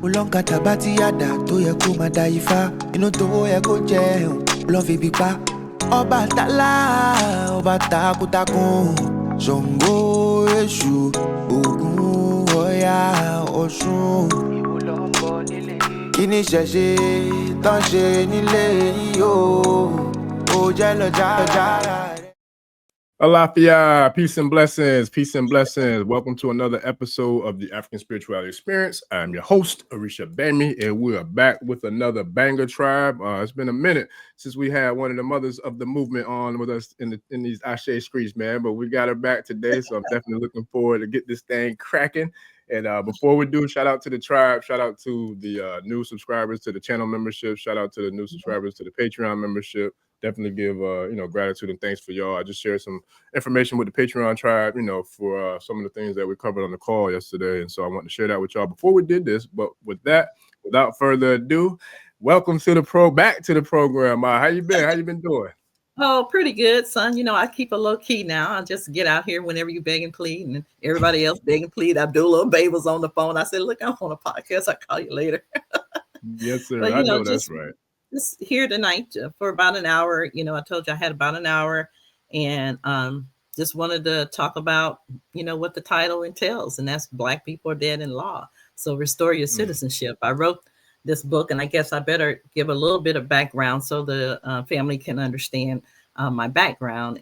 Ulonkata bati yada tó yẹ kó máa da ifá. Inú tó yẹ kó jẹun ló fi bí pa. Ọba tálá, ọba takuntakun. Ṣàngó, Èṣù, Ògún, Ọya, Ọ̀ṣun. Ìwọ ló ń bọ̀ nílé. Kí ni ṣẹ̀ṣẹ̀ tán ṣe nílé yìí o? Ó jẹ́ lọ́jà rẹ̀. Alafia, peace and blessings, peace and blessings. Welcome to another episode of the African Spirituality Experience. I'm your host, Orisha and we are back with another banger tribe. It's been a minute since we had one of the mothers of the movement on with us in these Ashe streets, man. But we got her back today, so I'm definitely looking forward to get this thing cracking. And before we do, shout out to the tribe, shout out to the new subscribers to the channel membership, shout out to the new subscribers to the Patreon membership. Definitely give gratitude and thanks for y'all. I just shared some information with the Patreon tribe, for some of the things that we covered on the call yesterday, and so I want to share that with y'all before we did this. But with that, without further ado, welcome to back to the program. How you been? How you been doing? Oh, pretty good, son. I keep a low key now. I just get out here whenever you beg and plead, and everybody else beg and plead. Abdullah Bay was on the phone. I said, "Look, I'm on a podcast. I'll call you later." Yes, sir. But, I know that's right. Just here tonight for about an hour. I told you I had about an hour, and just wanted to talk about, what the title entails, and that's Black People Are Dead in Law. So restore your citizenship. I wrote this book, and I guess I better give a little bit of background so the family can understand my background.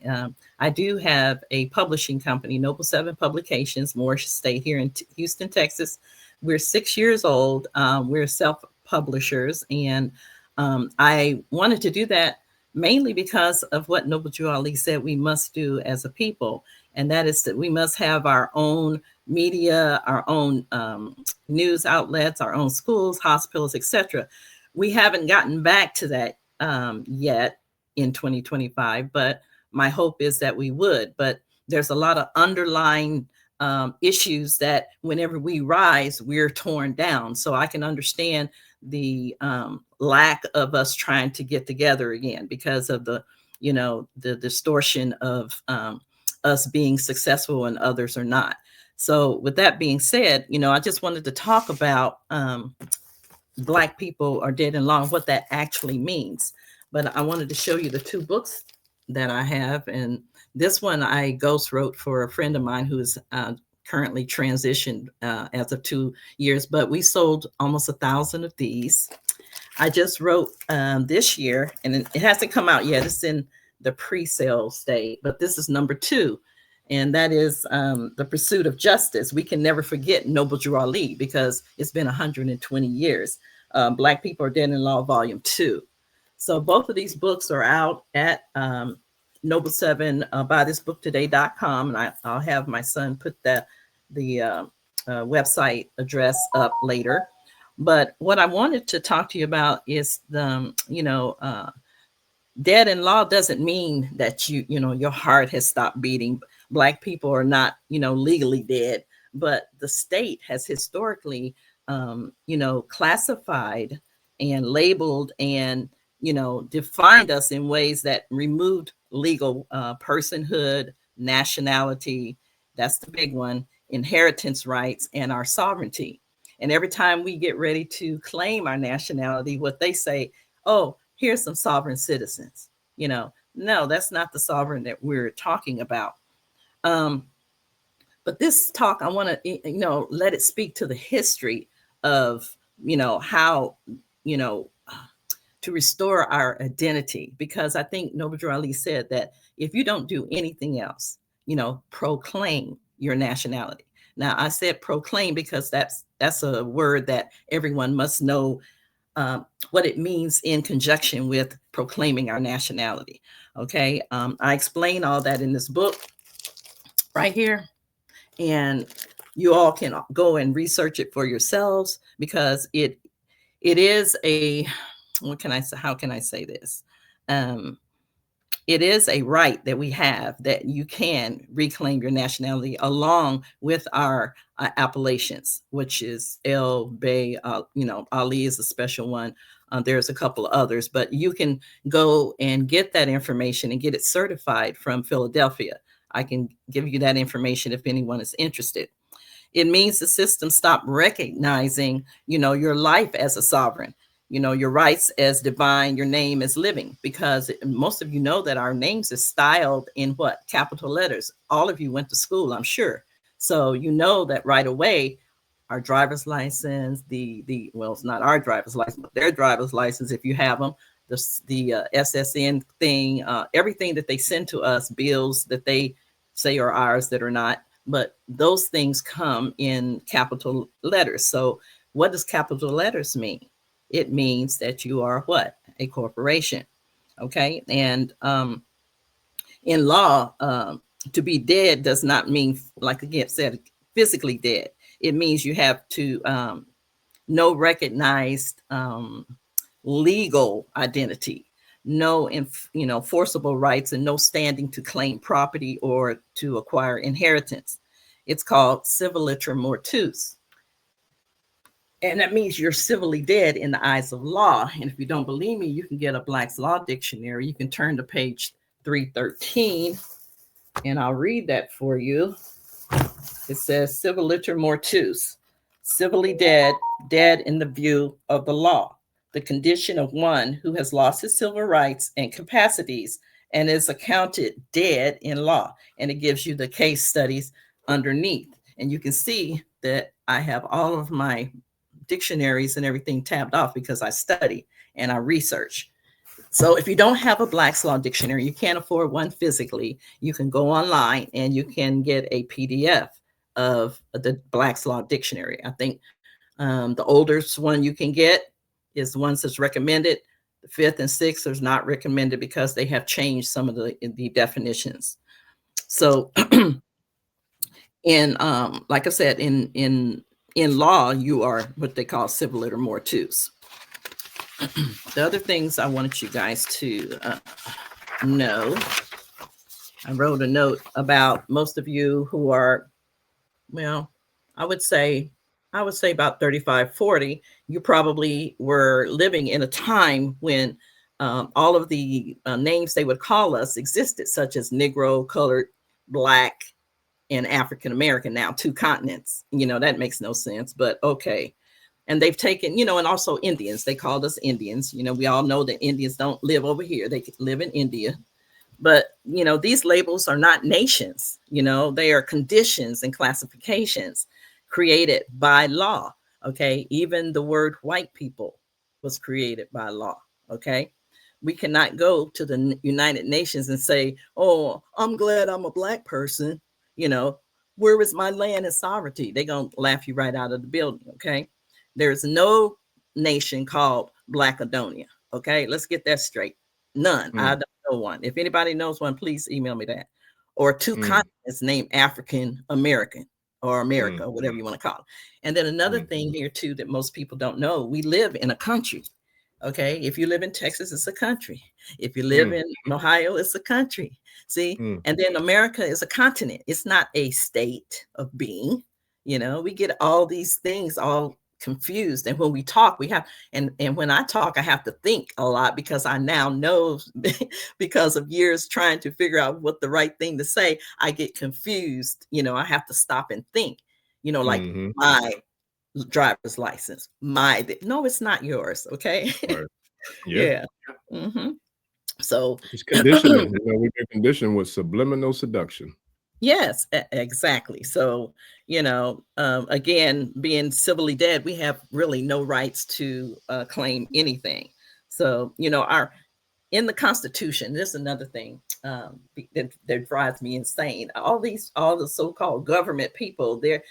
I do have a publishing company, Noble 7 Publications, Morris State here in Houston, Texas. We're 6 years old. We're self-publishers, and I wanted to do that mainly because of what Noble Drew Ali said we must do as a people, and that is that we must have our own media, our own news outlets, our own schools, hospitals, etc. We haven't gotten back to that yet in 2025, but my hope is that we would. But there's a lot of underlying issues that whenever we rise, we're torn down. So I can understand the lack of us trying to get together again because of the distortion of us being successful and others are not. So with that being said, I just wanted to talk about Black people are dead in law and what that actually means. But I wanted to show you the two books that I have. And this one I ghost wrote for a friend of mine who is currently transitioned as of 2 years, but we sold almost 1,000 of these. I just wrote this year, and it hasn't come out yet. It's in the pre-sale state, but this is number 2. And that is The Pursuit of Justice. We can never forget Noble Drew Ali because it's been 120 years. Black People Are Dead in Law, Volume 2. So both of these books are out at Noble 7, buythisbooktoday.com. And I'll have my son put the website address up later. But what I wanted to talk to you about is dead in law doesn't mean that your heart has stopped beating. Black people are not, legally dead, but the state has historically, classified and labeled and, defined us in ways that removed legal personhood, nationality. That's the big one, inheritance rights, and our sovereignty. And every time we get ready to claim our nationality, what they say, oh, here's some sovereign citizens. No, that's not the sovereign that we're talking about. But this talk, I want to, let it speak to the history of, how, to restore our identity, because I think Noble Drew Ali said that if you don't do anything else, proclaim your nationality. Now, I said proclaim because that's a word that everyone must know what it means in conjunction with proclaiming our nationality. Okay, I explain all that in this book right here, and you all can go and research it for yourselves because it is a, how can I say this? It is a right that we have that you can reclaim your nationality along with our appellations, which is El Bay, Ali is a special one. There's a couple of others, but you can go and get that information and get it certified from Philadelphia. I can give you that information if anyone is interested. It means the system stopped recognizing, your life as a sovereign, your rights as divine, your name as living, because most of you know that our names is styled in what? Capital letters. All of you went to school, I'm sure. So you know that right away, our driver's license, well, it's not our driver's license, but their driver's license, if you have them, the SSN thing, everything that they send to us, bills that they say are ours that are not, but those things come in capital letters. So what does capital letters mean? It means that you are what? A corporation. Okay. And in law, to be dead does not mean, like again said, physically dead. It means you have to no recognized legal identity, no forcible rights, and no standing to claim property or to acquire inheritance. It's called civiliter mortuus. And that means you're civilly dead in the eyes of law. And if you don't believe me, you can get a Black's Law Dictionary. You can turn to page 313, and I'll read that for you. It says civiliter mortuus, civilly dead, dead in the view of the law, the condition of one who has lost his civil rights and capacities and is accounted dead in law. And it gives you the case studies underneath. And you can see that I have all of my dictionaries and everything tabbed off because I study and I research. So if you don't have a Black's Law Dictionary, you can't afford one physically, you can go online and you can get a PDF of the Black's Law Dictionary. I think the oldest one you can get is the ones that's recommended. The 5th and 6th is not recommended because they have changed some of the definitions. So in like I said, in law, you are what they call civiliter mortuus. The other things I wanted you guys to know, I wrote a note about most of you who are, well, I would say about 35, 40, you probably were living in a time when all of the names they would call us existed, such as Negro, colored, Black, and African American. Now 2 continents, that makes no sense, but okay. And they've taken, and also Indians, they called us Indians. We all know that Indians don't live over here. They live in India. But, these labels are not nations. They are conditions and classifications created by law. Okay. Even the word white people was created by law. Okay. We cannot go to the United Nations and say, oh, I'm glad I'm a Black person. Where is my land and sovereignty? They're going to laugh you right out of the building. Okay. There's no nation called Blackadonia. Okay, let's get that straight. None. I don't know one. If anybody knows one, please email me that. Or 2 continents named African American or America, whatever you want to call it. And then another thing here too that most people don't know, we live in a country. Okay, if you live in Texas, it's a country. If you live in Ohio, it's a country. See, and then America is a continent. It's not a state of being. We get all these things all confused, and when we talk, we have and when I talk, I have to think a lot because I now know because of years trying to figure out what the right thing to say, I get confused. I have to stop and think. Like my driver's license, no, it's not yours. Okay. Right. Yeah. Mm-hmm. So it's conditioning. We get conditioned with subliminal seduction. Yes, exactly. So, again, being civilly dead, we have really no rights to claim anything. So, in the Constitution, this is another thing that drives me insane. All the so-called government people, they're,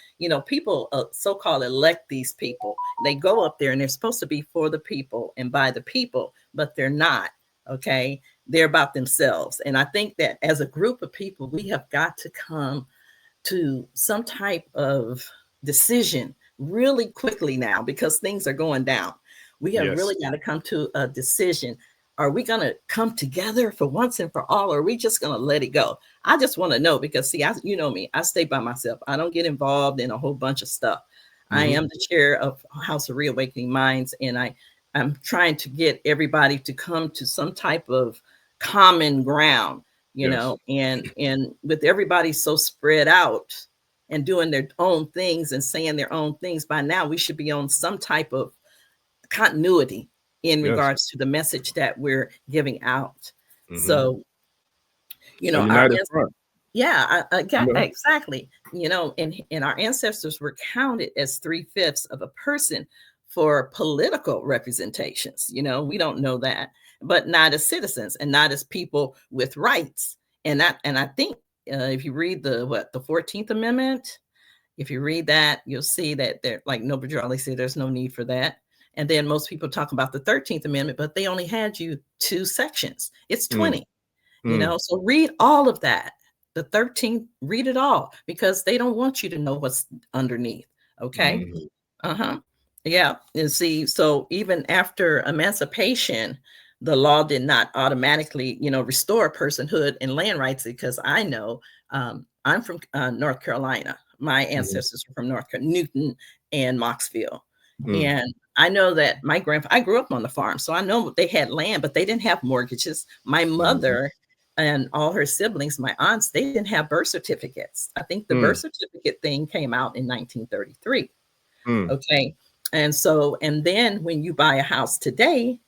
people so-called elect these people. They go up there and they're supposed to be for the people and by the people, but they're not. Okay. They're about themselves. And I think that as a group of people, we have got to come to some type of decision really quickly now because things are going down. We have really got to come to a decision. Are we going to come together for once and for all, or are we just going to let it go? I just want to know because, see, you know me, I stay by myself. I don't get involved in a whole bunch of stuff. I am the chair of House of Reawakening Minds, and I'm trying to get everybody to come to some type of common ground, and with everybody so spread out and doing their own things and saying their own things. By now, we should be on some type of continuity in regards to the message that we're giving out. So, a united front. Yeah, exactly. And our ancestors were counted as 3/5 of a person for political representations. We don't know that, but not as citizens and not as people with rights. And I think if you read the 14th Amendment, if you read that, you'll see that there, like Noble Drew said, there's no need for that. And then most people talk about the 13th Amendment, but they only had you 2 sections. It's 20. So read all of that. The 13th, read it all, because they don't want you to know what's underneath. Okay. Yeah. And see, so even after emancipation, the law did not automatically, restore personhood and land rights, because I know I'm from North Carolina. My ancestors were from North Carolina, Newton and Moxville. And I know that I grew up on the farm, so I know they had land, but they didn't have mortgages. My mother and all her siblings, my aunts, they didn't have birth certificates. I think the birth certificate thing came out in 1933. Okay. And then when you buy a house today,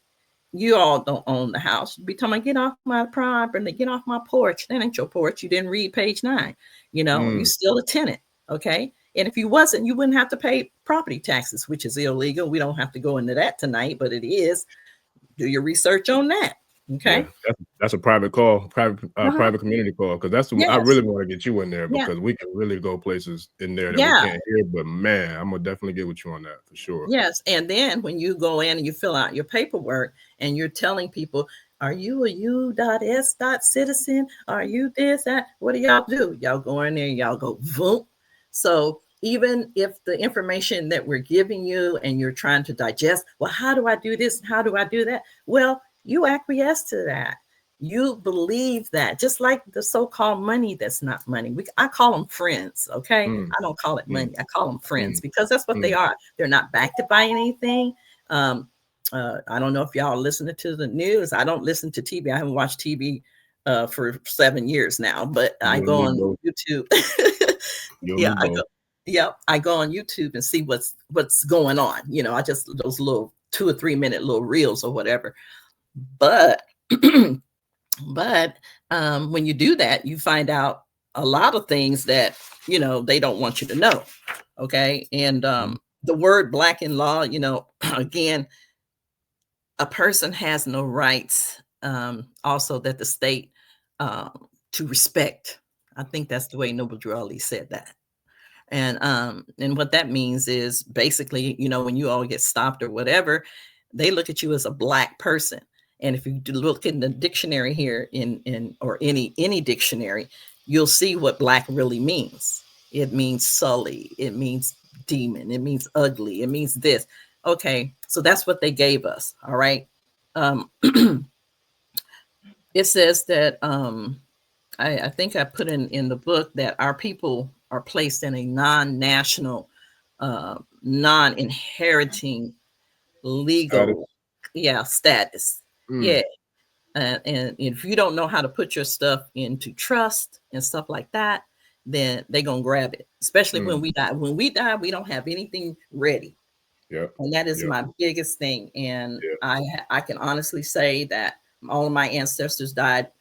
you all don't own the house. You'd be talking about, get off my property, get off my porch. That ain't your porch. You didn't read page 9. You're still a tenant. Okay. And if you wasn't, you wouldn't have to pay property taxes, which is illegal. We don't have to go into that tonight, but it is. Do your research on that. Okay. Yeah, that's a private call, private community call, because that's I really want to get you in there, because we can really go places in there that we can't hear. But man, I'm gonna definitely get with you on that for sure. Yes, and then when you go in and you fill out your paperwork and you're telling people, are you a U.S. citizen? Are you this, that? What do y'all do? Y'all go in there, y'all go voom. So even if the information that we're giving you and you're trying to digest, well, how do I do this? How do I do that? Well, you acquiesce to that. You believe that, just like the so-called money that's not money. I call them friends, okay? I don't call it money. I call them friends, because that's what they are. They're not backed by anything. I don't know if y'all listen to the news. I don't listen to TV. I haven't watched TV for 7 years now, but I go on YouTube. I go on YouTube and see what's going on. I just those little 2 or 3 minute little reels or whatever. But when you do that, you find out a lot of things that they don't want you to know. Okay. And the word black in law, again, a person has no rights also that the state to respect. I think that's the way Noble Drew Ali said that. And what that means is basically, when you all get stopped or whatever, they look at you as a black person. And if you look in the dictionary here or any dictionary, you'll see what black really means. It means sully. It means demon. It means ugly. It means this. Okay. So that's what they gave us. All right. It says that, I think I put in the book that our people are placed in a non-national, non-inheriting legal status. Yeah. And if you don't know how to put your stuff into trust and stuff like that, then they're going to grab it, especially when we die. When we die, we don't have anything ready. Yeah. And that is my biggest thing. And I can honestly say that all of my ancestors died,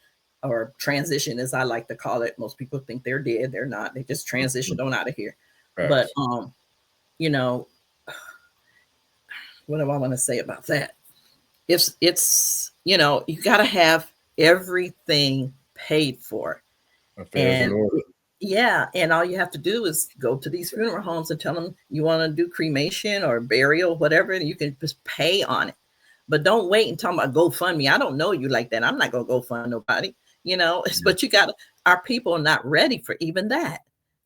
or transition, as I like to call it. Most people think they're dead. They're not. They just transitioned on out of here. But, what do I want to say about that? It's you got to have everything paid for. And and all you have to do is go to these funeral homes and tell them you want to do cremation or burial, whatever, and you can just pay on it. But don't wait and talk about GoFundMe. I don't know you like that. I'm not going to go fund nobody, but our people are not ready for even that.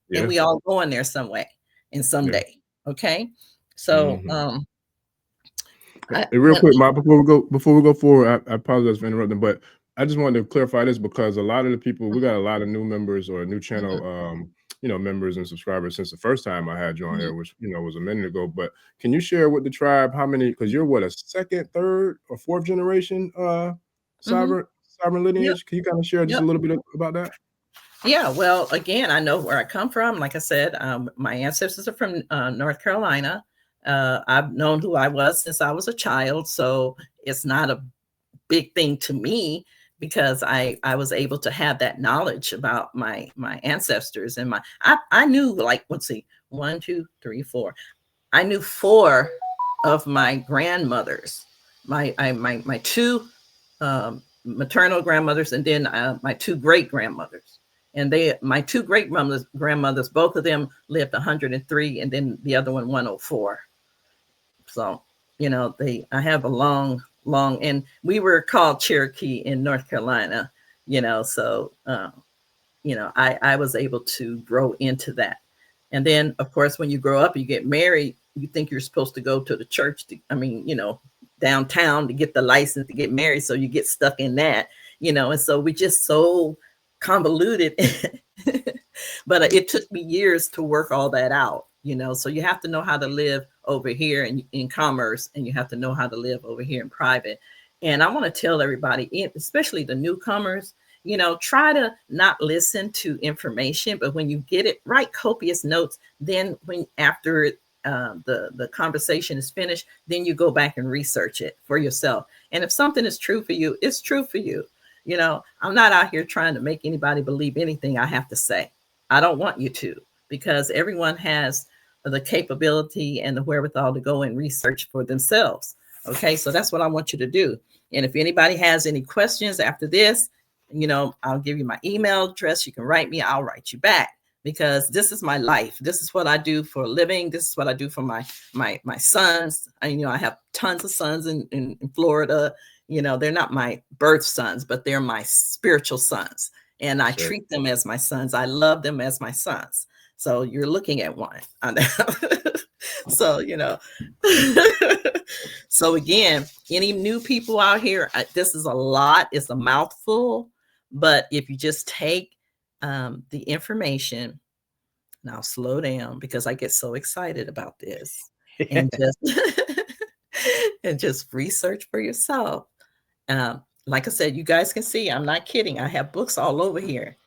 Yeah. And we all go in there some way and someday. Yeah. Okay. So, real quick, Ma, before we go forward, I apologize for interrupting, but I just wanted to clarify this, because a lot of the people, we got a lot of new members or new channel, members and subscribers since the first time I had you on here, which, was a minute ago. But can you share with the tribe how many, because you're what, a second, third, or fourth generation sovereign lineage? Can you kind of share just a little bit about that? Yeah, well, again, I know where I come from. Like I said, my ancestors are from North Carolina. I've known who I was since I was a child, so it's not a big thing to me because I was able to have that knowledge about my ancestors and I knew, like, let's see, 1, 2, 3, 4. I knew 4 of my grandmothers, my 2 maternal grandmothers, and then my 2 great grandmothers. And my 2 great grandmothers, both of them lived 103, and then the other one 104. So, I have a long, and we were called Cherokee in North Carolina, so, I was able to grow into that. And then, of course, when you grow up, you get married, you think you're supposed to go to the church, downtown to get the license to get married. So you get stuck in that, and so we just so convoluted. But it took me years to work all that out, so you have to know how to live over here in commerce, and you have to know how to live over here in private. And I want to tell everybody, especially the newcomers, try to not listen to information, but when you get it, write copious notes. Then after the conversation is finished, then you go back and research it for yourself. And if something is true for you, it's true for you. I'm not out here trying to make anybody believe anything I have to say. I don't want you to, because everyone has the capability and the wherewithal to go and research for themselves. Okay, so that's what I want you to do. And if anybody has any questions after this, I'll give you my email address. You can write me. I'll write you back, because this is my life. This is what I do for a living. This is what I do for my sons. I have tons of sons in Florida. They're not my birth sons, but they're my spiritual sons. And I treat them as my sons. I love them as my sons. So you're looking at one. So, so again, any new people out here, this is a lot. It's a mouthful. But if you just take the information, now slow down, because I get so excited about this, and just research for yourself. Like I said, you guys can see, I'm not kidding. I have books all over here.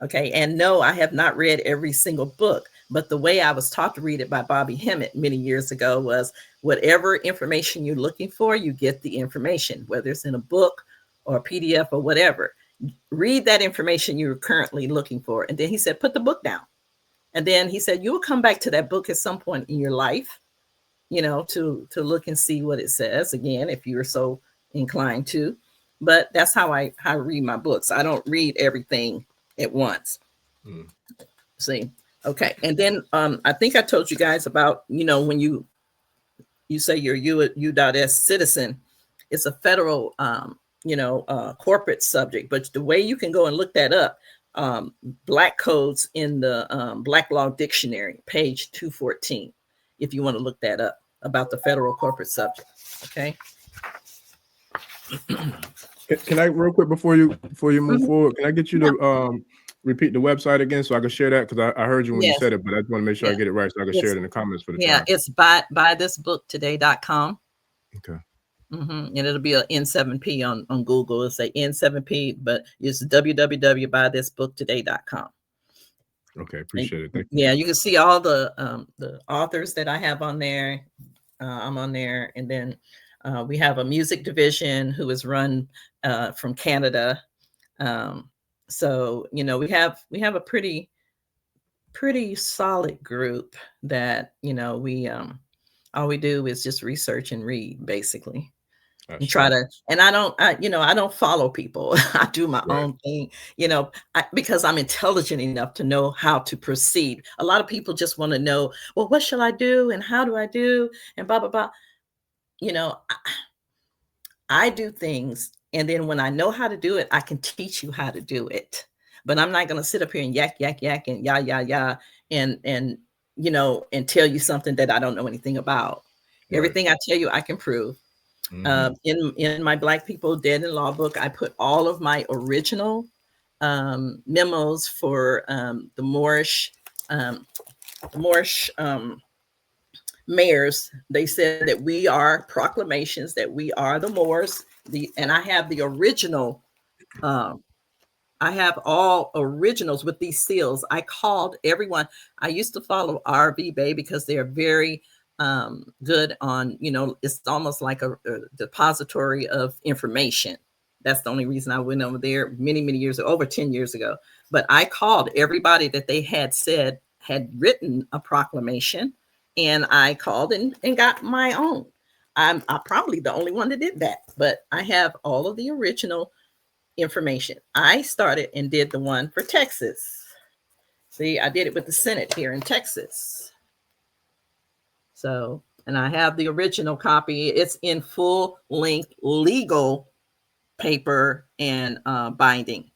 Okay. And no, I have not read every single book, but the way I was taught to read it by Bobby Hemmett many years ago was, whatever information you're looking for, you get the information, whether it's in a book or a PDF or whatever. Read that information you're currently looking for. And then he said, put the book down. And then he said, you'll come back to that book at some point in your life, to look and see what it says again, if you're so inclined to. But that's how I read my books. I don't read everything at once. See, okay. And then I think I told you guys about, when you say you're U.S. citizen, it's a federal, corporate subject. But the way you can go and look that up, Black codes in the Black Law Dictionary, page 214, if you want to look that up, about the federal corporate subject. Okay. Can I, real quick, before you move forward, can I get you to repeat the website again so I can share that? Because I heard you when you said it, but I just want to make sure I get it right so I can share it in the comments for the time. It's buythisbooktoday.com. Okay. And it'll be a N7P on Google. It'll say N7P, but it's www.buythisbooktoday.com. Okay, appreciate it. Thank you. Yeah, you can see all the authors that I have on there. I'm on there, and then we have a music division who is run from Canada. So we have a pretty solid group that we all we do is just research and read, basically. And try to, and I don't follow people. I do my own thing, because I'm intelligent enough to know how to proceed. A lot of people just want to know, well, what shall I do? And how do I do? And blah, blah, blah. I do things. And then when I know how to do it, I can teach you how to do it. But I'm not going to sit up here and yak, and yah, and tell you something that I don't know anything about. Everything I tell you, I can prove. In my Black People Dead in Law book, I put all of my original memos for the Moorish mayors. They said that we are proclamations, that we are the Moors. And I have the original I have all originals with these seals. I called everyone. I used to follow RV Bay because they are very good on, it's almost like a depository of information. That's the only reason I went over there many, many years ago, over 10 years ago. But I called everybody that they had written a proclamation, and I called and got my own. I'm probably the only one that did that, but I have all of the original information. I started and did the one for Texas. See, I did it with the Senate here in Texas. So, and I have the original copy. It's in full length legal paper and binding.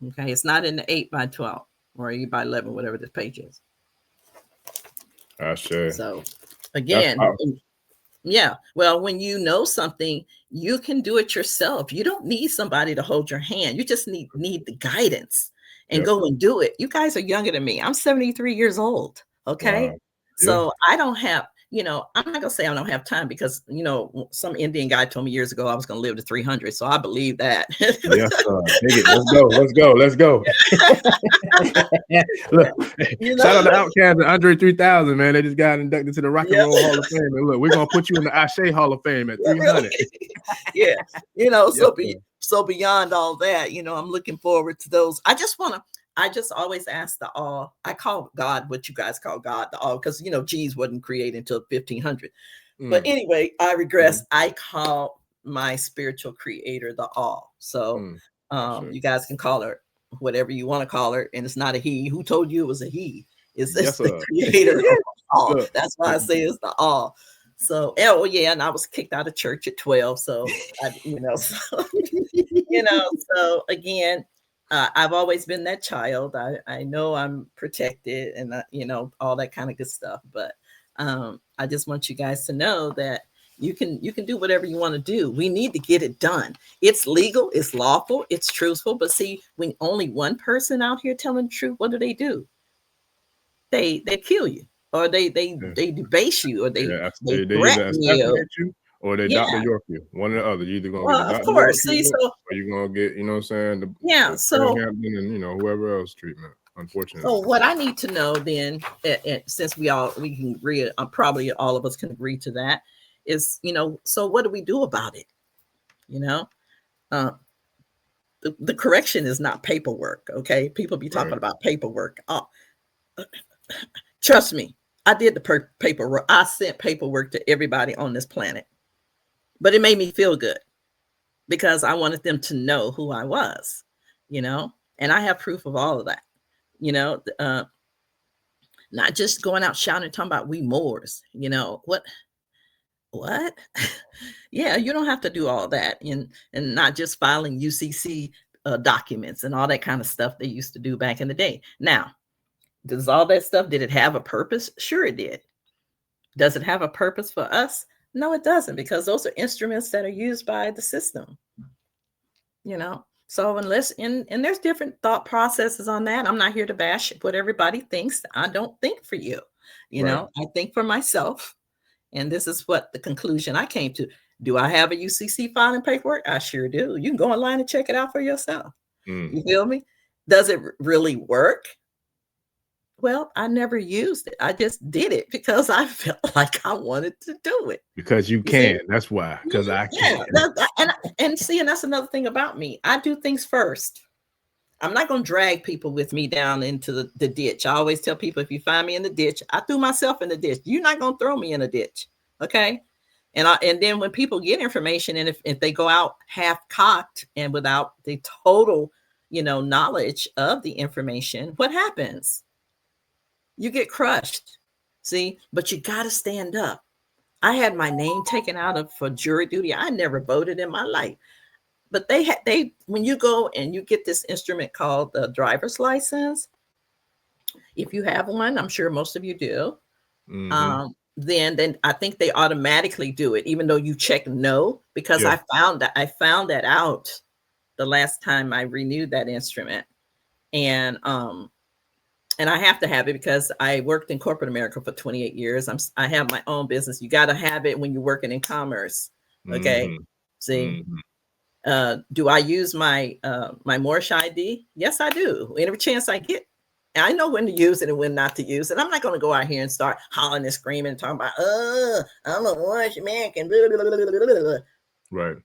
Okay, it's not in the 8x12 or 8x11, whatever this page is. I see. So, again, yeah. Well, when you know something, you can do it yourself. You don't need somebody to hold your hand. You just need the guidance and go and do it. You guys are younger than me. I'm 73 years old. Okay. Wow. So I don't have, I'm not going to say I don't have time because, some Indian guy told me years ago I was going to live to 300. So I believe that. Yes, Let's go. Look, shout out to Outcast and Andre 3000, man. They just got inducted to the Rock and Roll Hall of Fame. And look, we're going to put you in the Ashe Hall of Fame at 300. Yeah. So beyond all that, I'm looking forward to those. I just always ask the all. I call God what you guys call God, the all, because G's wasn't created until 1500. But anyway, I regress. I call my spiritual creator the all. So you guys can call her whatever you want to call her, and it's not a he. Who told you it was a he? It's the creator of all. That's why I say it's the all. So, and I was kicked out of church at 12. So, so again, I've always been that child. I know I'm protected and, all that kind of good stuff. But I just want you guys to know that you can do whatever you want to do. We need to get it done. It's legal, it's lawful, it's truthful. But see, when only one person out here telling the truth, what do? They kill you, or they debase you, or they threaten you, or they Dr. York you. One or the other. You either gonna get Dr. York treatment, or you're gonna get, the so Hampton and whoever else treatment. Unfortunately. So what I need to know then, since we can agree, probably all of us can agree to that, is so what do we do about it? The correction is not paperwork. Okay, people be talking about paperwork. Oh, trust me, I did the paperwork. I sent paperwork to everybody on this planet, but it made me feel good because I wanted them to know who I was, and I have proof of all of that. Not just going out shouting and talking about we Moors, what? Yeah, you don't have to do all that, and not just filing UCC documents and all that kind of stuff they used to do back in the day. Now, does all that stuff, did it have a purpose? Sure it did. Does it have a purpose for us? No, it doesn't, because those are instruments that are used by the system, So unless, and there's different thought processes on that. I'm not here to bash what everybody thinks. I don't think for you, I think for myself. And this is what the conclusion I came to. Do I have a UCC filing paperwork? I sure do. You can go online and check it out for yourself. You feel me? Does it really work? Well, I never used it. I just did it because I felt like I wanted to do it. Because you can. That's why. Because I can. And that's another thing about me. I do things first. I'm not going to drag people with me down into the ditch. I always tell people, if you find me in the ditch, I threw myself in the ditch. You're not going to throw me in a ditch. Okay. And then when people get information, and if they go out half-cocked and without the total, knowledge of the information, what happens? You get crushed. See, but you got to stand up. I had my name taken out for jury duty. I never voted in my life. But when you go and you get this instrument called the driver's license, if you have one, I'm sure most of you do, then I think they automatically do it, even though you check no, because I found that out the last time I renewed that instrument. And I have to have it because I worked in corporate America for 28 years. I have my own business. You got to have it when you're working in commerce. Okay. See? Do I use my my Moorish ID? Yes, I do. Every chance I get. And I know when to use it and when not to use it. I'm not going to go out here and start hollering and screaming and talking about, I'm a Moorish American. Blah, blah, blah, blah, blah. Right.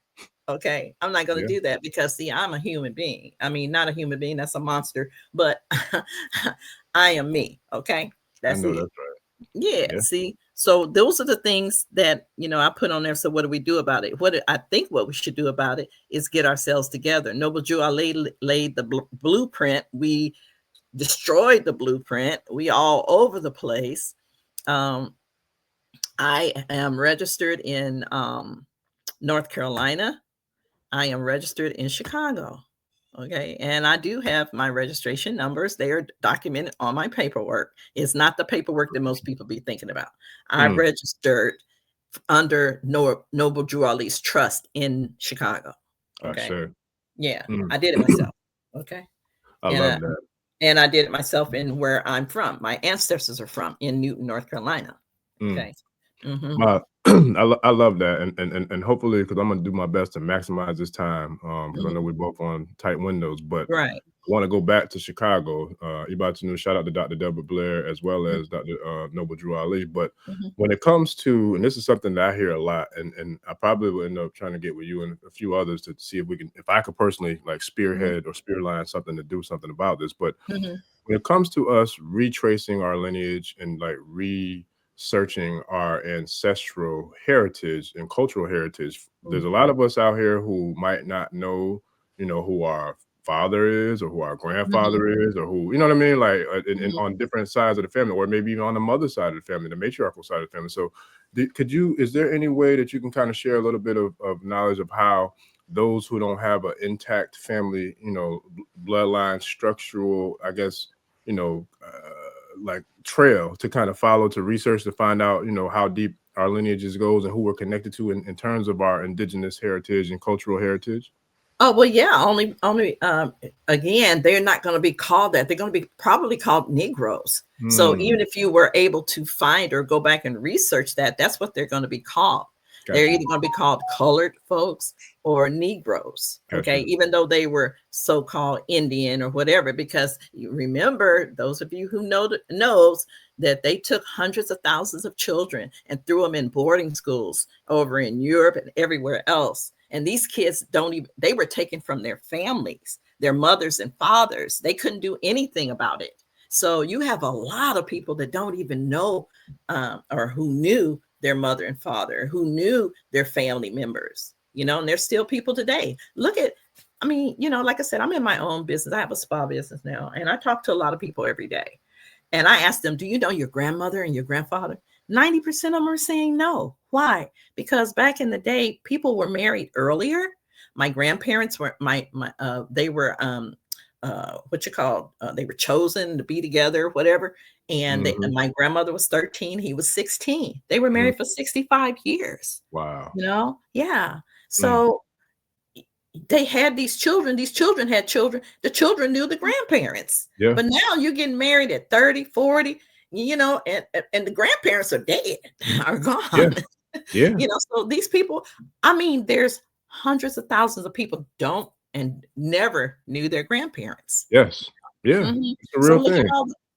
Okay. I'm not going to do that because, see, I'm a human being. I mean, not a human being. That's a monster. But I am me. Okay. That's I know it. that's right. Yeah. See, so those are the things that, I put on there. So what do we do about it? I think what we should do about it is get ourselves together. Noble Jew, I laid the blueprint. We destroyed the blueprint. We all over the place. I am registered in North Carolina. I am registered in Chicago. Okay. And I do have my registration numbers. They are documented on my paperwork. It's not the paperwork that most people be thinking about. I registered under Noble Drew Ali's trust in Chicago. Okay. Sure. Yeah. I did it myself. Okay. I love that. And I did it myself in where I'm from. My ancestors are from in Newton, North Carolina. Okay. Wow. I love that. And hopefully, because I'm going to do my best to maximize this time, because I know we're both on tight windows, but right. I want to go back to Chicago. Shout out to Dr. Deborah Blair as well as Dr. Noble Drew Ali. But when it comes to, and this is something that I hear a lot, and I probably will end up trying to get with you and a few others to see if I could personally like spearhead or spearline something to do something about this. But when it comes to us retracing our lineage and like researching our ancestral heritage and cultural heritage, there's a lot of us out here who might not know, who our father is or who our grandfather is or who, you know what I mean? Like on different sides of the family, or maybe even on the mother side of the family, the matriarchal side of the family. So is there any way that you can kind of share a little bit of knowledge of how those who don't have an intact family, bloodline, structural, I guess, like trail to kind of follow, to research, to find out, how deep our lineages goes and who we're connected to in terms of our indigenous heritage and cultural heritage? Oh, well, yeah, only again, they're not going to be called that. They're going to be probably called Negroes. So even if you were able to find or go back and research that, that's what they're going to be called. Gotcha. They're either going to be called colored folks or Negroes. Okay. Gotcha. Even though they were so-called Indian or whatever, because you remember, those of you who knows that they took hundreds of thousands of children and threw them in boarding schools over in Europe and everywhere else. And these kids they were taken from their families, their mothers and fathers. They couldn't do anything about it. So you have a lot of people that don't even know or who knew their mother and father, who knew their family members, and there's still people today. Like I said, I'm in my own business. I have a spa business now, and I talk to a lot of people every day. And I ask them, do you know your grandmother and your grandfather? 90% of them are saying no. Why? Because back in the day, people were married earlier. My grandparents were they were they were chosen to be together, whatever. And my grandmother was 13. He was 16. They were married for 65 years. Wow. Yeah. So they had these children. These children had children. The children knew the grandparents. Yeah. But now you're getting married at 30, 40, and the grandparents are dead, are gone. Yeah. So these people, there's hundreds of thousands of people don't and never knew their grandparents. Yes. Yeah. It's a real thing.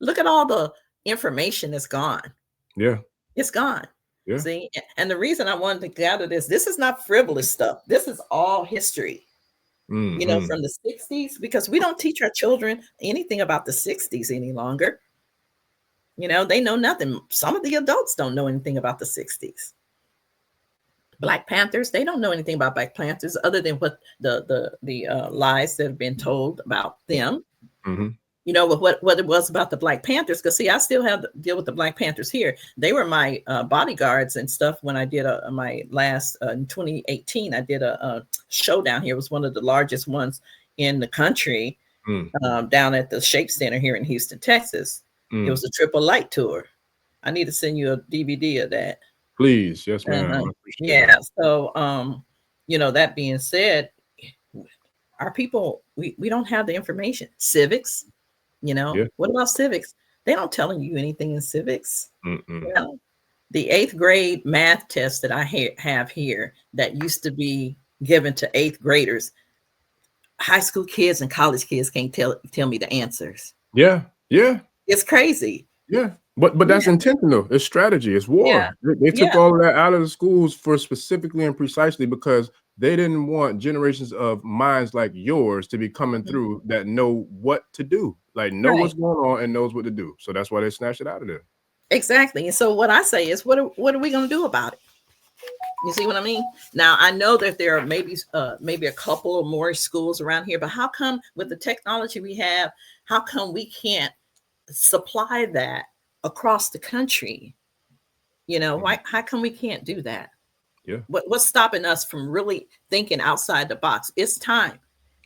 Look at all the information that's gone. Yeah. It's gone. Yeah. See, and the reason I wanted to gather this is not frivolous stuff. This is all history, from the 60s, because we don't teach our children anything about the 60s any longer. They know nothing. Some of the adults don't know anything about the 60s. Black Panthers, they don't know anything about Black Panthers other than what the lies that have been told about them. What it was about the Black Panthers. Because see, I still have to deal with the Black Panthers here. They were my bodyguards and stuff when I did my last in 2018. I did a show down here. It was one of the largest ones in the country, down at the Shape Center here in Houston, Texas. It was a triple light tour. I need to send you a DVD of that. Please. Yes, ma'am. Yeah. So, that being said, our people, we don't have the information. Civics, what about civics? They don't tell you anything in civics. The 8th grade math test that I have here that used to be given to 8th graders. High school kids and college kids can't tell me the answers. Yeah. It's crazy. Yeah. But that's intentional. It's strategy. It's war. Yeah. They took all of that out of the schools for specifically and precisely because they didn't want generations of minds like yours to be coming through that know what to do, like know what's going on and knows what to do. So that's why they snatched it out of there. Exactly. And so what I say is, what are we going to do about it? You see what I mean? Now, I know that there are maybe a couple or more schools around here, but how come with the technology we have, how come we can't supply that across the country? You know, why? How come we can't do that? Yeah. What's stopping us from really thinking outside the box? It's time.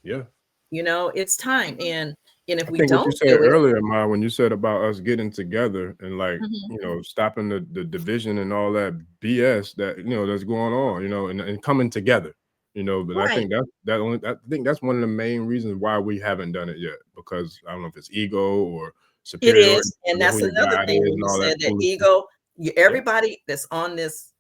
Yeah. You know, it's time. And if we think don't what you said earlier, Ma, when you said about us getting together and like, you know, stopping the division and all that BS that, you know, that's going on, you know, and coming together, you know, but I think I think that's one of the main reasons why we haven't done it yet, because I don't know if it's ego or superiority. It is. And that's another thing when you said that ego, everybody that's on this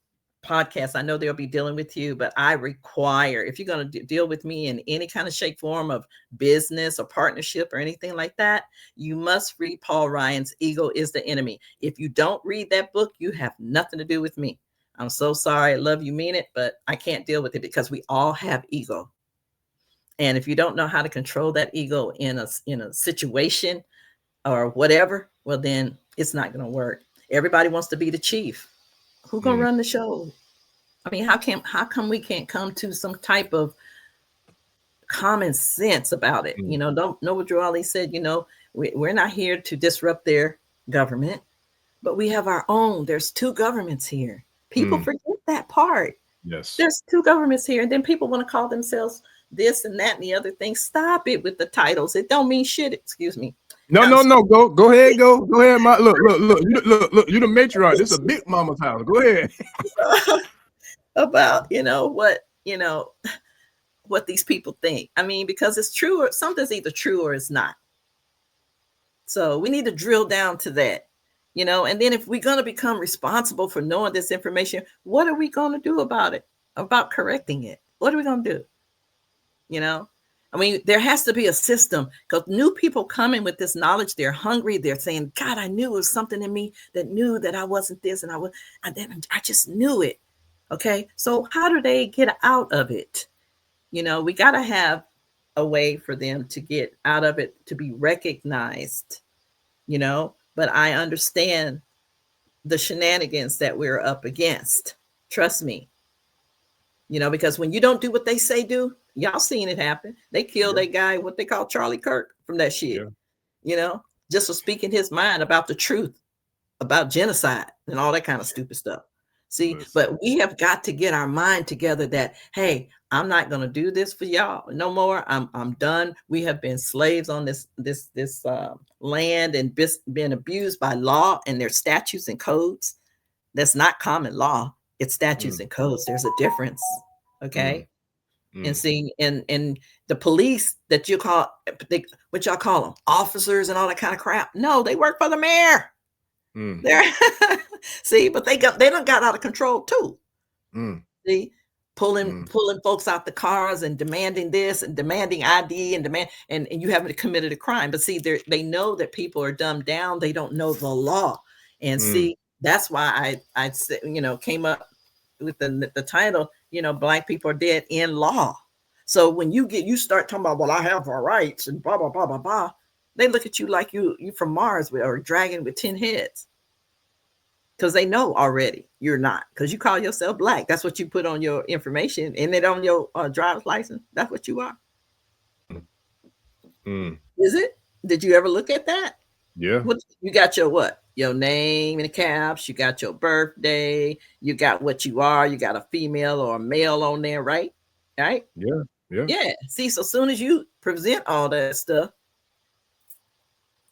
podcast, I know they'll be dealing with you, but I require, if you're going to deal with me in any kind of shape, form of business or partnership or anything like that, you must read Paul Ryan's Ego is the Enemy. If you don't read that book, you have nothing to do with me. I'm so sorry. I love you, mean it, but I can't deal with it because we all have ego. And if you don't know how to control that ego in a situation or whatever, well, then it's not going to work. Everybody wants to be the chief. Who's going to run the show? I mean, how come we can't come to some type of common sense about it? You know, don't know what Joali said, you know, we're not here to disrupt their government, but we have our own. There's 2 governments here. People forget that part. Yes. There's 2 governments here. And then people want to call themselves this and that and the other thing. Stop it with the titles. It don't mean shit. Excuse me. No. Go ahead, Ma. Look. You the matriarch. This is a big mama's house. Go ahead. About, what these people think. I mean, because it's true, or something's either true or it's not. So we need to drill down to that, and then if we're going to become responsible for knowing this information, what are we going to do about it, about correcting it? What are we going to do? I mean, there has to be a system, because new people coming with this knowledge, they're hungry. They're saying, God, I knew it was something in me that knew that I wasn't this, and I just knew it. Okay. So how do they get out of it? We got to have a way for them to get out of it, to be recognized, but I understand the shenanigans that we're up against. Trust me, because when you don't do what they say do, y'all seen it happen. They killed that guy, what they call Charlie Kirk, from that shit, just for speaking his mind about the truth, about genocide and all that kind of stupid stuff. See, but we have got to get our mind together that, hey, I'm not going to do this for y'all no more. I'm done. We have been slaves on this land and been abused by law and their statutes and codes. That's not common law. It's statutes and codes. There's a difference. Okay. And see, and the police that you call, what y'all call them, officers and all that kind of crap. No, they work for the mayor. They're see, but they done got out of control too. See, pulling folks out the cars and demanding this and demanding ID and you haven't committed a crime. But see, they know that people are dumbed down. They don't know the law. And see, that's why I came up with the title, Black people are dead in law. So when you start talking about, well, I have our rights and blah, blah, blah, blah, blah, they look at you like you from Mars or a dragon with 10 heads. Because they know already you're not. Because you call yourself Black. That's what you put on your information. And it on your driver's license. That's what you are. Is it? Did you ever look at that? Yeah. You got your what? Your name in the caps. You got your birthday. You got what you are. You got a female or a male on there, right? Right? Yeah. Yeah. See, so as soon as you present all that stuff,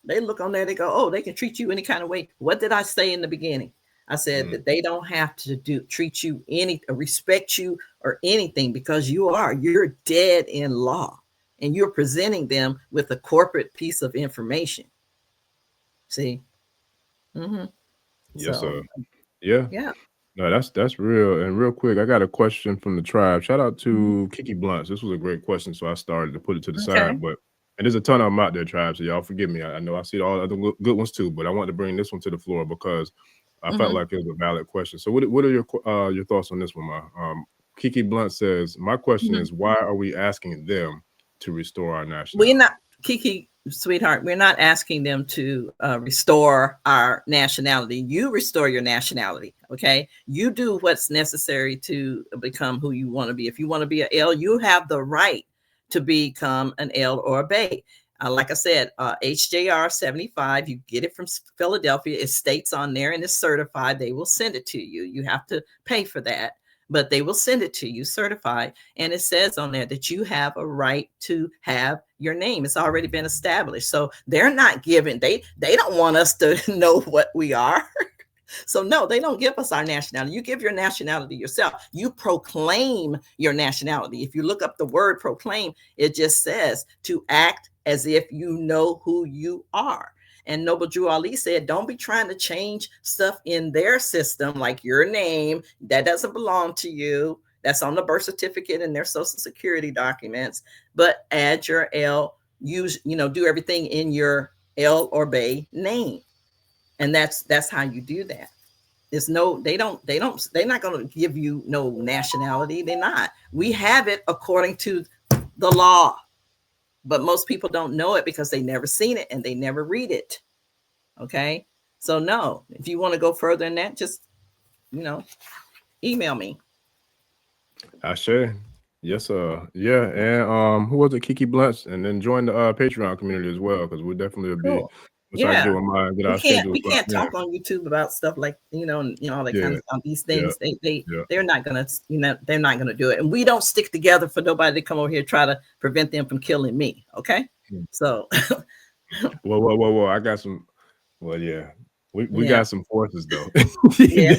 they look on there, they go, oh, they can treat you any kind of way. What did I say in the beginning? I said that they don't have to treat you respect you or anything, because you're dead in law and you're presenting them with a corporate piece of information. See? Yes, sir. Yeah. Yeah. No, that's real. And real quick, I got a question from the tribe. Shout out to Kiki Blunts. This was a great question, so I started to put it to the Okay. side. But and there's a ton of them out there, tribe. So y'all forgive me. I know I see all the other good ones too, but I want to bring this one to the floor because I felt like it was a valid question. So what are your thoughts on this one, Ma? Kiki Blunt says, my question is, why are we asking them to restore our nationality? We're not, Kiki, sweetheart, we're not asking them to restore our nationality. You restore your nationality, okay? You do what's necessary to become who you want to be. If you want to be an L, you have the right to become an L or a Bay. Like I said, HJR 75, you get it from Philadelphia. It states on there and it's certified. They will send it to you. You have to pay for that, but they will send it to you certified. And it says on there that you have a right to have your name. It's already been established. So they're not giving, they don't want us to know what we are. So no, they don't give us our nationality. You give your nationality yourself. You proclaim your nationality. If you look up the word proclaim, it just says to act as if you know who you are. And Noble Drew Ali said, don't be trying to change stuff in their system, like your name. That doesn't belong to you. That's on the birth certificate and their social security documents. But add your L, use, do everything in your L or Bay name. And that's how you do that. There's no, they're not going to give you no nationality. They're not. We have it according to the law. But most people don't know it because they never seen it and they never read it. Okay. So no, if you want to go further than that, just, email me. I sure. Yes, yeah. And who was it? Kiki Blunts. And then join the Patreon community as well, because we'll definitely be Yeah. I get with mine, get our schedule. We can't talk on YouTube about stuff like, all that kind of stuff. These things, they're not gonna, they're not gonna do it. And we don't stick together for nobody to come over here and try to prevent them from killing me. Okay. So whoa. I got some. Well, yeah. We got some forces though. Yeah.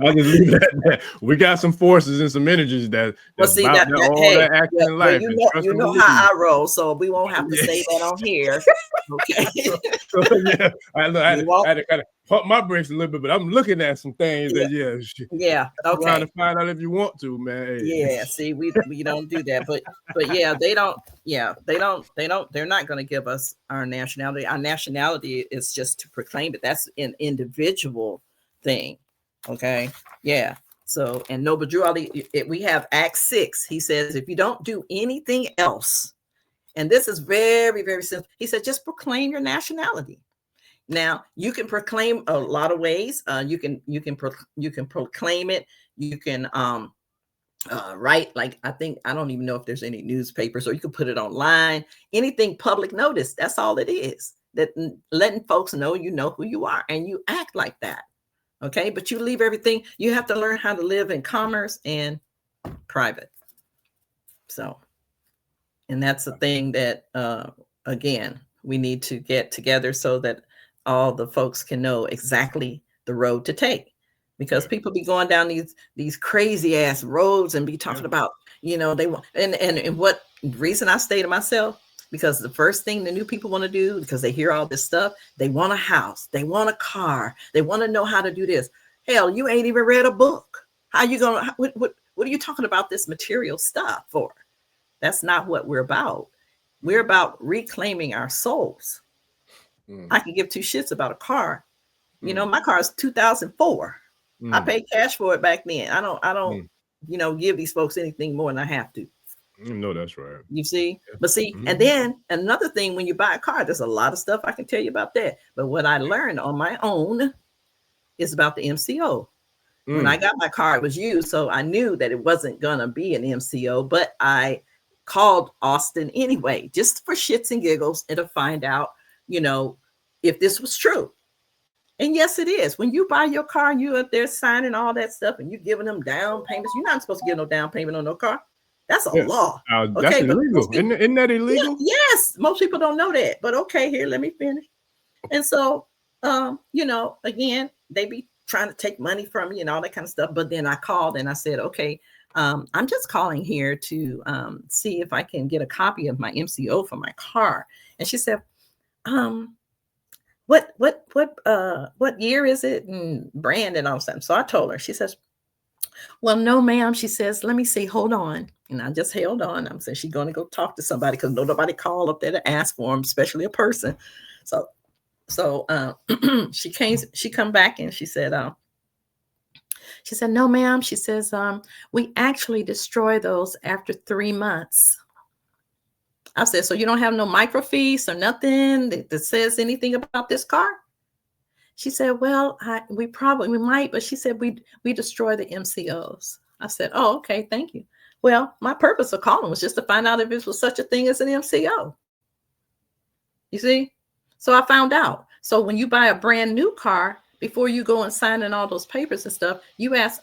I'll just leave that. We got some forces and some energies that that action in life. You know how I roll, so we won't have to say that on here. Okay. Yeah, I had to pump my brakes a little bit, but I'm looking at some things that okay. Trying to find out if you want to, man. Hey. Yeah, see, we don't do that, but yeah, they're not going to give us our nationality. Our nationality is just to proclaim it. That's an individual thing. Okay. Yeah. So, and Noble Drew Ali, we have Act 6. He says, if you don't do anything else, and this is very, very simple. He said, just proclaim your nationality. Now you can proclaim a lot of ways. You can proclaim it. You can write, like, I don't even know if there's any newspapers, or you can put it online. Anything public notice. That's all it is. That letting folks know you know who you are and you act like that. Okay, but you leave everything. You have to learn how to live in commerce and private. So, and that's the thing that again, we need to get together so that all the folks can know exactly the road to take, because people be going down these crazy ass roads and be talking about, they want, and what reason I stay to myself, because the first thing the new people want to do, because they hear all this stuff, they want a house, they want a car, they want to know how to do this. Hell, you ain't even read a book. How you gonna, what are you talking about this material stuff for? That's not what we're about. We're about reclaiming our souls. I can give two shits about a car. My car is 2004. I paid cash for it back then. I don't, give these folks anything more than I have to. No, that's right. You see, but see, and then another thing, when you buy a car, there's a lot of stuff I can tell you about that. But what I learned on my own is about the MCO. When I got my car, it was used, so I knew that it wasn't gonna be an MCO, but I called Austin anyway, just for shits and giggles, and to find out, if this was true. And yes, it is. When you buy your car and you're up there signing all that stuff and you're giving them down payments, you're not supposed to give no down payment on no car. That's a law. That's illegal. Isn't that illegal? Yes. Most people don't know that. But okay, here, let me finish. And so, again, they be trying to take money from me and all that kind of stuff. But then I called and I said, okay, I'm just calling here to see if I can get a copy of my MCO for my car. And she said, what year is it? And brand and all of a sudden. So I told her, she says, well, no, ma'am. She says, let me see, hold on. And I just held on. I'm saying she's going to go talk to somebody because nobody called up there to ask for them, especially a person. So she come back and she said, no, ma'am. She says, we actually destroy those after 3 months. I said, so you don't have no microfiche or nothing that says anything about this car? She said, well, we might, but she said, we destroy the MCOs. I said, oh, okay, thank you. Well, my purpose of calling was just to find out if it was such a thing as an MCO. You see? So I found out. So when you buy a brand new car, before you go and sign in all those papers and stuff, you ask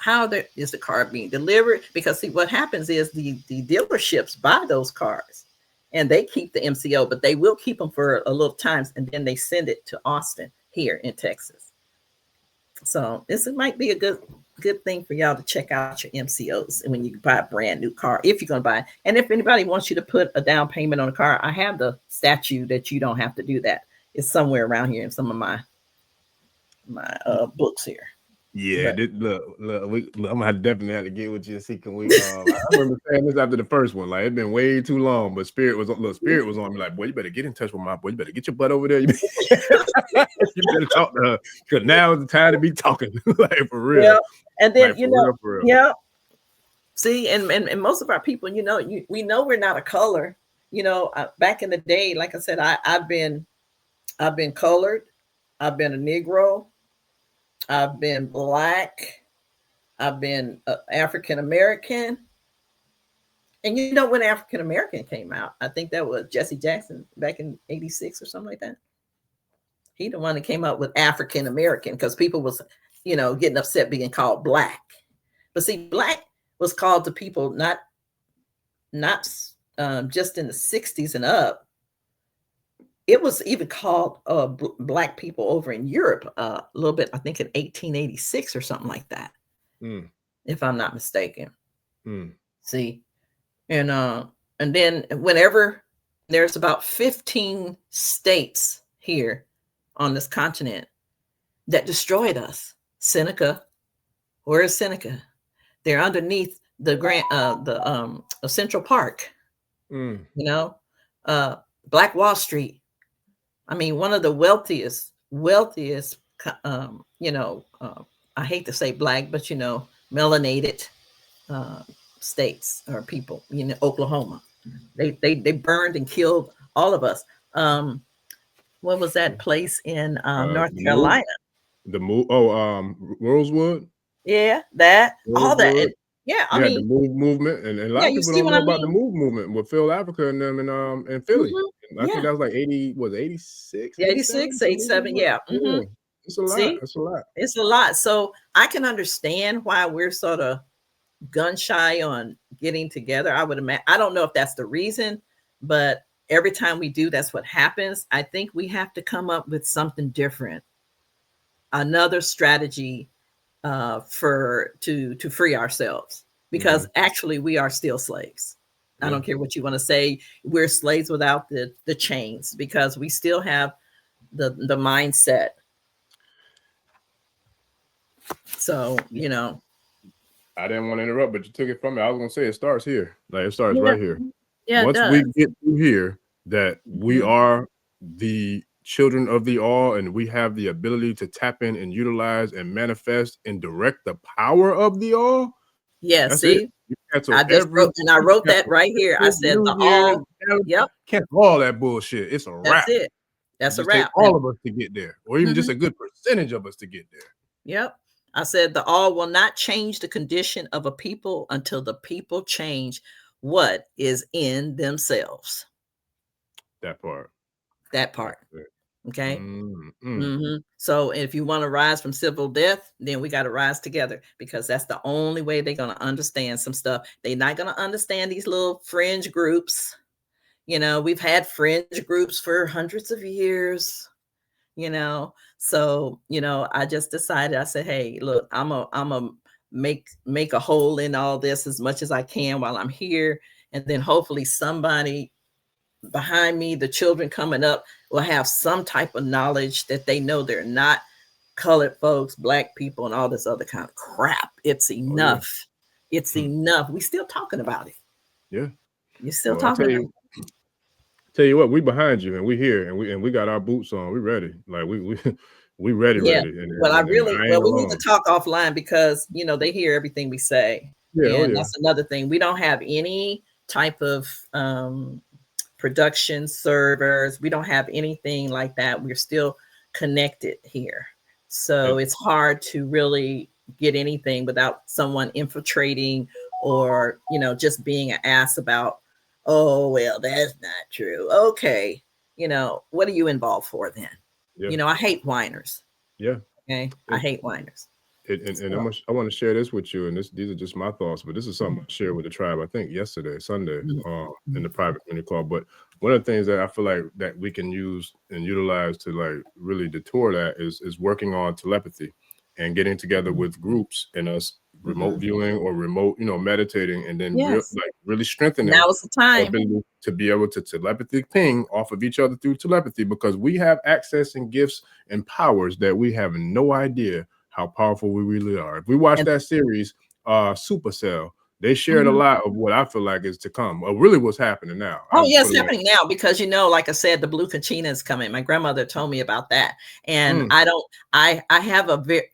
is the car being delivered? Because see, what happens is the dealerships buy those cars and they keep the MCO, but they will keep them for a little time and then they send it to Austin here in Texas. So this might be a good thing for y'all to check out your MCOs when you buy a brand new car, if you're going to buy it. And if anybody wants you to put a down payment on a car, I have the statute that you don't have to do that. It's somewhere around here in some of my books here. Yeah, look, I'm gonna definitely have to get with you and see can we. I remember saying this after the first one, like it's been way too long, but Spirit was on me like, boy, you better get in touch with my boy. You better get your butt over there. You better talk to her because now is the time to be talking, like for real. Yeah, and then like, for real. Yeah. See, and most of our people, we know we're not a color. Back in the day, like I said, I've been colored, I've been a Negro, I've been Black, I've been African American. And when African American came out, I think that was Jesse Jackson back in 86 or something like that. He the one that came up with African American because people was, getting upset being called Black. But see, Black was called to people not just in the 60s and up. It was even called Black people over in Europe a little bit, I think in 1886 or something like that, if I'm not mistaken. See, and then whenever there's about 15 states here on this continent that destroyed us. Seneca, where is Seneca? They're underneath the Central Park. Black Wall Street. I mean, one of the wealthiest, I hate to say Black, but, melanated states or people, Oklahoma. They burned and killed all of us. What was that place in North Carolina? Rosewood. Yeah, that, Rosewood. All that. And, I mean, the MOVE movement, and a lot of people don't know about the MOVE movement with Phil Africa and them in Philly. I think that was like 86? 86, 87, yeah. It's a lot. See? It's a lot. So I can understand why we're sort of gun shy on getting together. I would imagine. I don't know if that's the reason, but every time we do, that's what happens. I think we have to come up with something different, another strategy to free ourselves, because actually we are still slaves. I don't care what you want to say. We're slaves without the chains, because we still have the mindset. So, I didn't want to interrupt, but you took it from me. I was going to say it starts here. Like it starts right here. Yeah. Once we get through here, that we are the children of the all, and we have the ability to tap in and utilize and manifest and direct the power of the all. Yeah, see, I wrote that right here. I said the all. Yep. Cancel all that bullshit. It's a wrap. That's it. That's a wrap. All of us to get there, or even just a good percentage of us to get there. Yep. I said the all will not change the condition of a people until the people change what is in themselves. That part. Okay. So if you want to rise from civil death, then we got to rise together, because that's the only way they're going to understand some stuff. They're not going to understand these little fringe groups. We've had fringe groups for hundreds of years, so, I just decided, I said, hey, look, I'm a make a hole in all this as much as I can while I'm here. And then hopefully somebody behind me, the children coming up will have some type of knowledge that they know they're not colored folks, Black people, and all this other kind of crap. It's enough. It's enough. We still talking about it. Yeah. You're still Well, talking about it. Tell you what, we behind you, and we here, and we got our boots on. We ready. Like we ready. Yeah. And Well, I ain't we alone. need to talk offline because they hear everything we say. Yeah, And that's another thing. We don't have any type of production servers. We don't have anything like that. We're still connected here. So it's hard to really get anything without someone infiltrating or, just being an ass about, oh, well, that's not true. Okay. What are you involved for then? Yeah. I hate whiners. Yeah. Okay. I hate whiners. And I want to share this with you, and these are just my thoughts, but this is something I shared with the tribe, I think Sunday, in the private community call. But one of the things that I feel like that we can use and utilize to like really detour that is working on telepathy and getting together with groups and us remote viewing or remote, meditating, and then really strengthening. Now is the time to be able to telepathy ping off of each other through telepathy, because we have access and gifts and powers that we have no idea how powerful we really are. If we watch that series, Supercell, they shared a lot of what I feel like is to come, or really what's happening now. It's happening now because, like I said, the Blue Kachina is coming. My grandmother told me about that. And I have a very,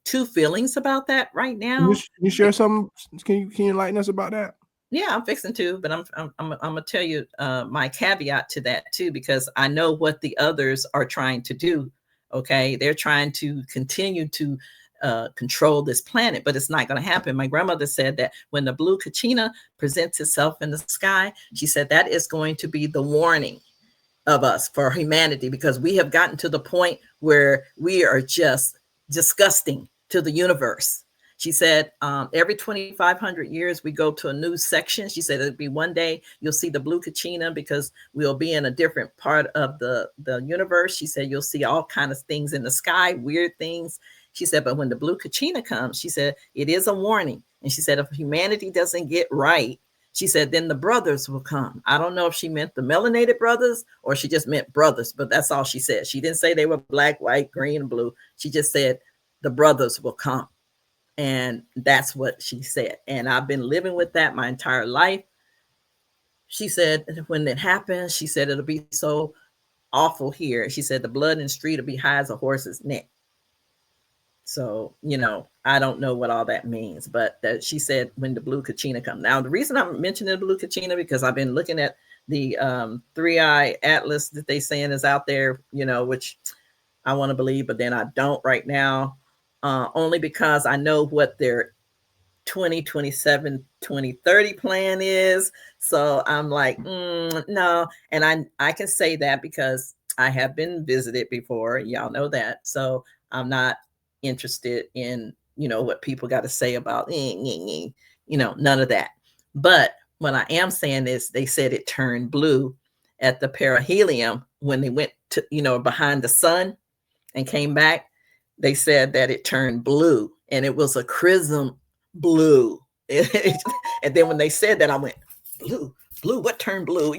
two feelings about that right now. Can you share something? Can you enlighten us about that? Yeah, I'm fixing to, but I'm gonna tell you my caveat to that too, because I know what the others are trying to do. Okay, they're trying to continue to control this planet, but it's not going to happen. My grandmother said that when the Blue Kachina presents itself in the sky, she said that is going to be the warning of us for humanity, because we have gotten to the point where we are just disgusting to the universe. She said every 2,500 years we go to a new section. She said it'll be one day you'll see the Blue Kachina because we'll be in a different part of the universe. She said you'll see all kinds of things in the sky, weird things. She said, but when the Blue Kachina comes, she said it is a warning. And she said if humanity doesn't get right, she said then the brothers will come. I don't know if she meant the melanated brothers or she just meant brothers, but that's all she said. She didn't say they were black, white, green, and blue. She just said the brothers will come. And that's what she said. And I've been living with that my entire life. She said, when it happens, she said, it'll be so awful here. She said, the blood in the street will be high as a horse's neck. So, I don't know what all that means, but that she said when the Blue Kachina comes. Now, the reason I'm mentioning the Blue Kachina, because I've been looking at the 3-eye atlas that they saying is out there, which I want to believe, but then I don't right now. Only because I know what their 2027, 2030 plan is. So I'm like, no. And I can say that because I have been visited before. Y'all know that. So I'm not interested in, what people got to say about, none of that. But what I am saying is they said it turned blue at the perihelion when they went to, behind the sun and came back. They said that it turned blue and it was a chrism blue. And then when they said that, I went, blue, what turned blue,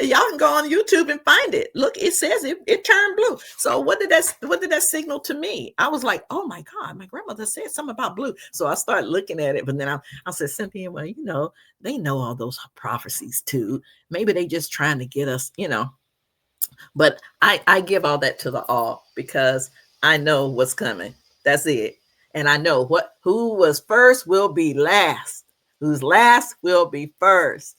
Y'all can go on YouTube and find it. Look, it says it turned blue. So what did that signal to me? I was like, oh my God, my grandmother said something about blue. So I started looking at it, but then I said, Cynthia, well, they know all those prophecies too. Maybe they just trying to get us, But I give all that to the all because I know what's coming. That's it. And I know who was first will be last. Who's last will be first.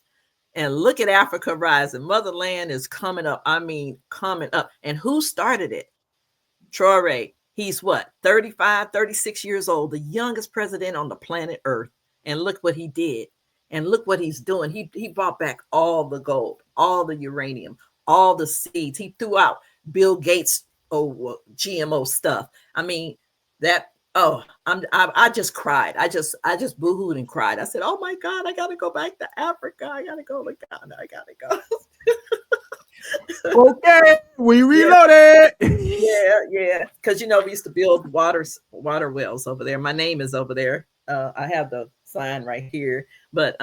And look at Africa rising. Motherland is coming up. I mean, coming up. And who started it? Traore. He's 35, 36 years old, the youngest president on the planet Earth. And look what he did. And look what he's doing. He brought back all the gold, all the uranium, all the seeds. He threw out Bill Gates GMO stuff. I mean, I just cried. I just boohooed and cried. I said, oh my God, I gotta go back to Africa. I gotta go to Ghana. I gotta go. Okay, we reloaded. Yeah. Because we used to build water wells over there. My name is over there. I have the sign right here. But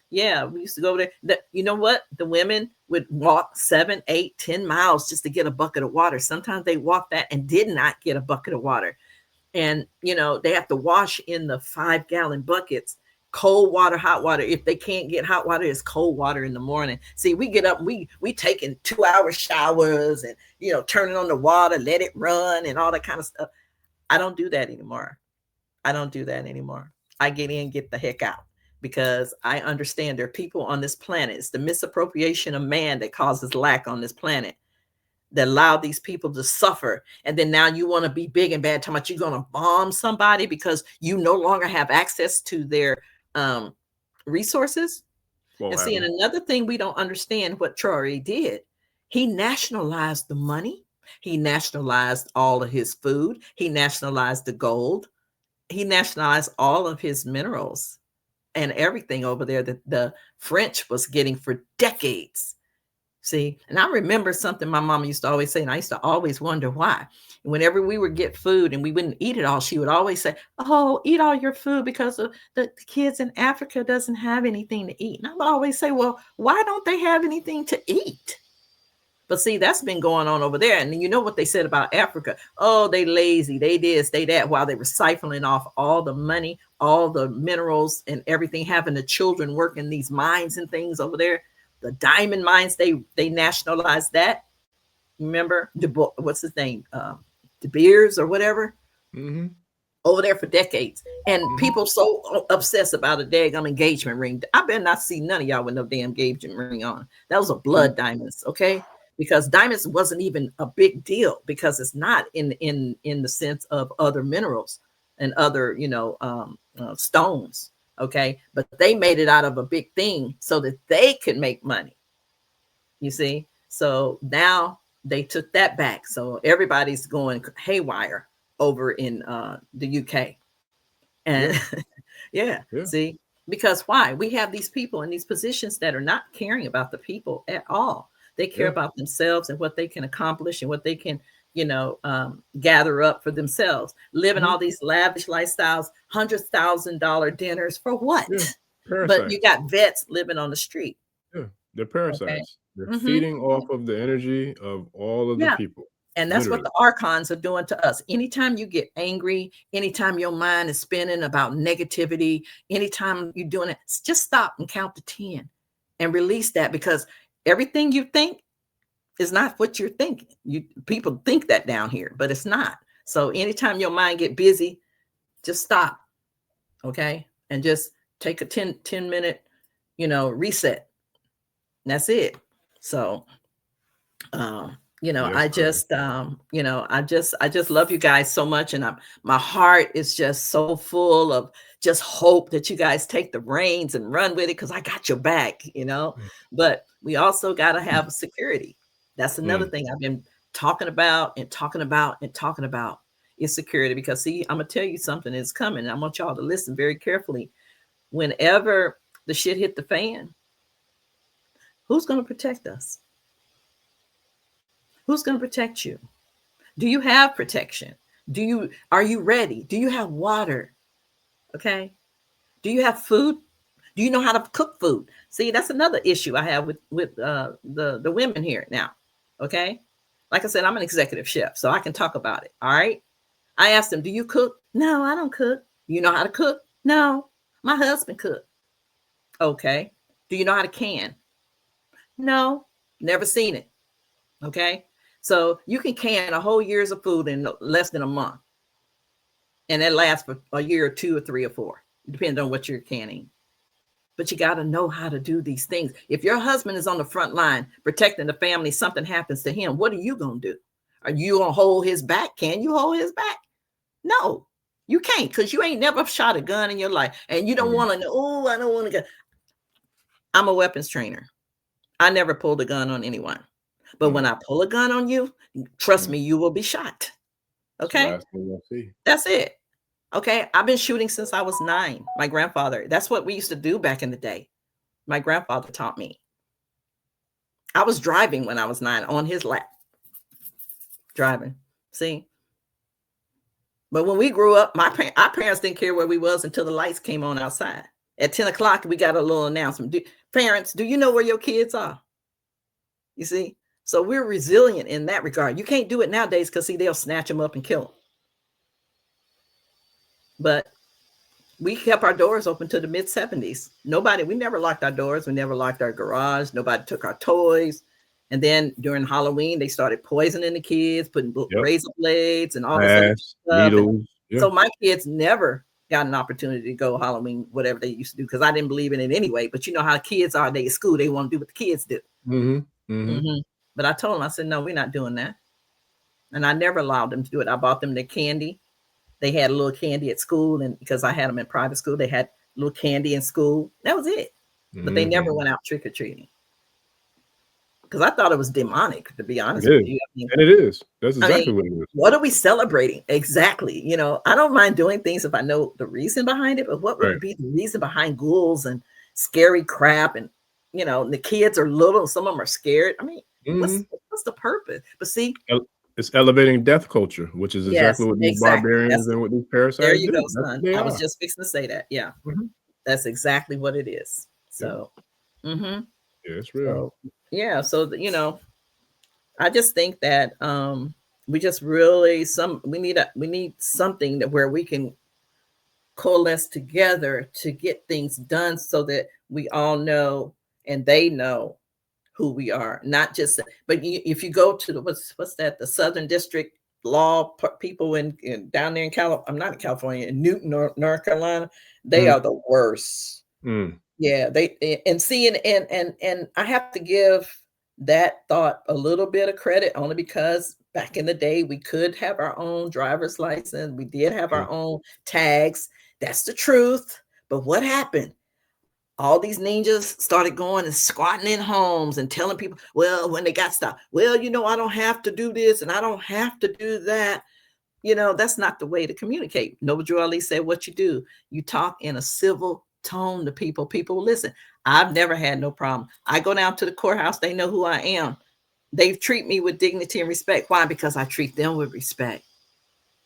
yeah, we used to go there. You know what? The women would walk 7, 8, 10 miles just to get a bucket of water. Sometimes they walked that and did not get a bucket of water. And, you know, they have to wash in the 5-gallon buckets, cold water, hot water. If they can't get hot water, it's cold water in the morning. See, we get up, we taking 2-hour showers and, you know, turning on the water, let it run and all that kind of stuff. I don't do that anymore. I don't do that anymore. I get in, get the heck out, because I understand there are people on this planet. It's the misappropriation of man that causes lack on this planet, that allow these people to suffer. And then now you want to be big and bad, talking about you're going to bomb somebody because you no longer have access to their resources. And see, and another thing we don't understand what Troy did, he nationalized the money. He nationalized all of his food. He nationalized the gold. He nationalized all of his minerals and everything over there that the French was getting for decades. See, and I remember something my mama used to always say, and I used to always wonder why. Whenever we would get food and we wouldn't eat it all, she would always say, "Oh, eat all your food because the kids in Africa doesn't have anything to eat." And I would always say, "Well, why don't they have anything to eat?" But see, that's been going on over there. And you know what they said about Africa? Oh, they lazy, they this, they that, while they were siphoning off all the money, all the minerals and everything, having the children work in these mines and things over there. The diamond mines, they nationalized that. Remember, what's his name? De Beers or whatever. Mm-hmm. Over there for decades. And people so obsessed about a daggone engagement ring. I better not see none of y'all with no damn engagement ring on. That was a blood diamonds, okay? Because diamonds wasn't even a big deal, because it's not in the sense of other minerals and other, you know, stones. Okay. But they made it out of a big thing so that they could make money. You see? So now they took that back. So everybody's going haywire over in the UK. And yeah. See, because why? We have these people in these positions that are not caring about the people at all. They care about themselves and what they can accomplish and what they can, you know, gather up for themselves, living all these lavish lifestyles, $100,000 dinners for what? But you got vets living on the street. Yeah, they're parasites. Okay. They're feeding off of the energy of all of the people. And that's what the Archons are doing to us. Anytime you get angry, anytime your mind is spinning about negativity, anytime you're doing it, just stop and count to 10 and release that, because everything you think is not what you're thinking. People think that down here, but it's not. So anytime your mind get busy, just stop. Okay. And just take a 10 minute, you know, reset. And that's it. So, you know, I just, you know, I just love you guys so much. And my heart is just so full of just hope that you guys take the reins and run with it, because I got your back, you know. But we also got to have security. That's another thing I've been talking about and talking about and talking about, is security. Because see, I'm gonna tell you something is coming, and I want y'all to listen very carefully. Whenever the shit hit the fan, who's gonna protect us? Who's gonna protect you? Do you have protection? Are you ready? Do you have water? Okay. Do you have food? Do you know how to cook food? See, that's another issue I have with the women here now. Okay. Like I said, I'm an executive chef, so I can talk about it. All right. I asked them, do you cook? No, I don't cook. You know how to cook? No, my husband cooked. Okay. Do you know how to can? No, never seen it. Okay. So you can can a whole year's of food in less than a month. And that lasts for a year or 2 or 3 or 4. It depends on what you're canning. But you got to know how to do these things. If your husband is on the front line protecting the family, something happens to him, what are you going to do? Are you going to hold his back? Can you hold his back? No, you can't, because you ain't never shot a gun in your life. And you don't want to know, oh, I don't want to go. I'm a weapons trainer. I never pulled a gun on anyone. But when I pull a gun on you, trust me, you will be shot. Okay? That's it. Okay, I've been shooting since I was 9. My grandfather, that's what we used to do back in the day. My grandfather taught me. I was driving when I was 9 on his lap. Driving. See? But when we grew up, our parents didn't care where we was until the lights came on outside. At 10 o'clock, we got a little announcement. Parents, do you know where your kids are? You see? So we're resilient in that regard. You can't do it nowadays because, see, they'll snatch them up and kill them. But we kept our doors open to the mid-70s. We never locked our doors. We never locked our garage. Nobody took our toys. And then during Halloween, they started poisoning the kids, putting razor blades and all this other stuff. Needles. So my kids never got an opportunity to go Halloween, whatever they used to do, because I didn't believe in it anyway. But you know how kids are. They at school, they want to do what the kids do. But I told them, I said, no, we're not doing that. And I never allowed them to do it. I bought them their candy. They had a little candy at school. And because I had them in private school, they had little candy in school. That was it. But they never went out trick-or-treating. Because I thought it was demonic, to be honest with you. And it is. That's exactly what it is. What are we celebrating? Exactly. You know, I don't mind doing things if I know the reason behind it, but what would be the reason behind ghouls and scary crap? And, you know, the kids are little, some of them are scared. I mean, what's the purpose? But see, it's elevating death culture, which is exactly what these barbarians and what these parasites do. There you go, son. I was just fixing to say that. Yeah. That's exactly what it is. So, yeah, it's real. So, you know, I just think that we just really we need something that where we can coalesce together to get things done so that we all know and they know who we are, not just. But if you go to the what's that, the Southern District Law people in down there in I'm not in California, in Newton, North Carolina, they are the worst. Yeah, they and I have to give that thought a little bit of credit, only because back in the day we could have our own driver's license. We did have our own tags. That's the truth. But what happened? All these ninjas started going and squatting in homes and telling people, well, when they got stopped, well, you know, I don't have to do this and I don't have to do that. You know, that's not the way to communicate. Noble Drew Ali said, what you do, you talk in a civil tone to people. People listen. I've never had no problem. I go down to the courthouse. They know who I am. They treat me with dignity and respect. Why? Because I treat them with respect.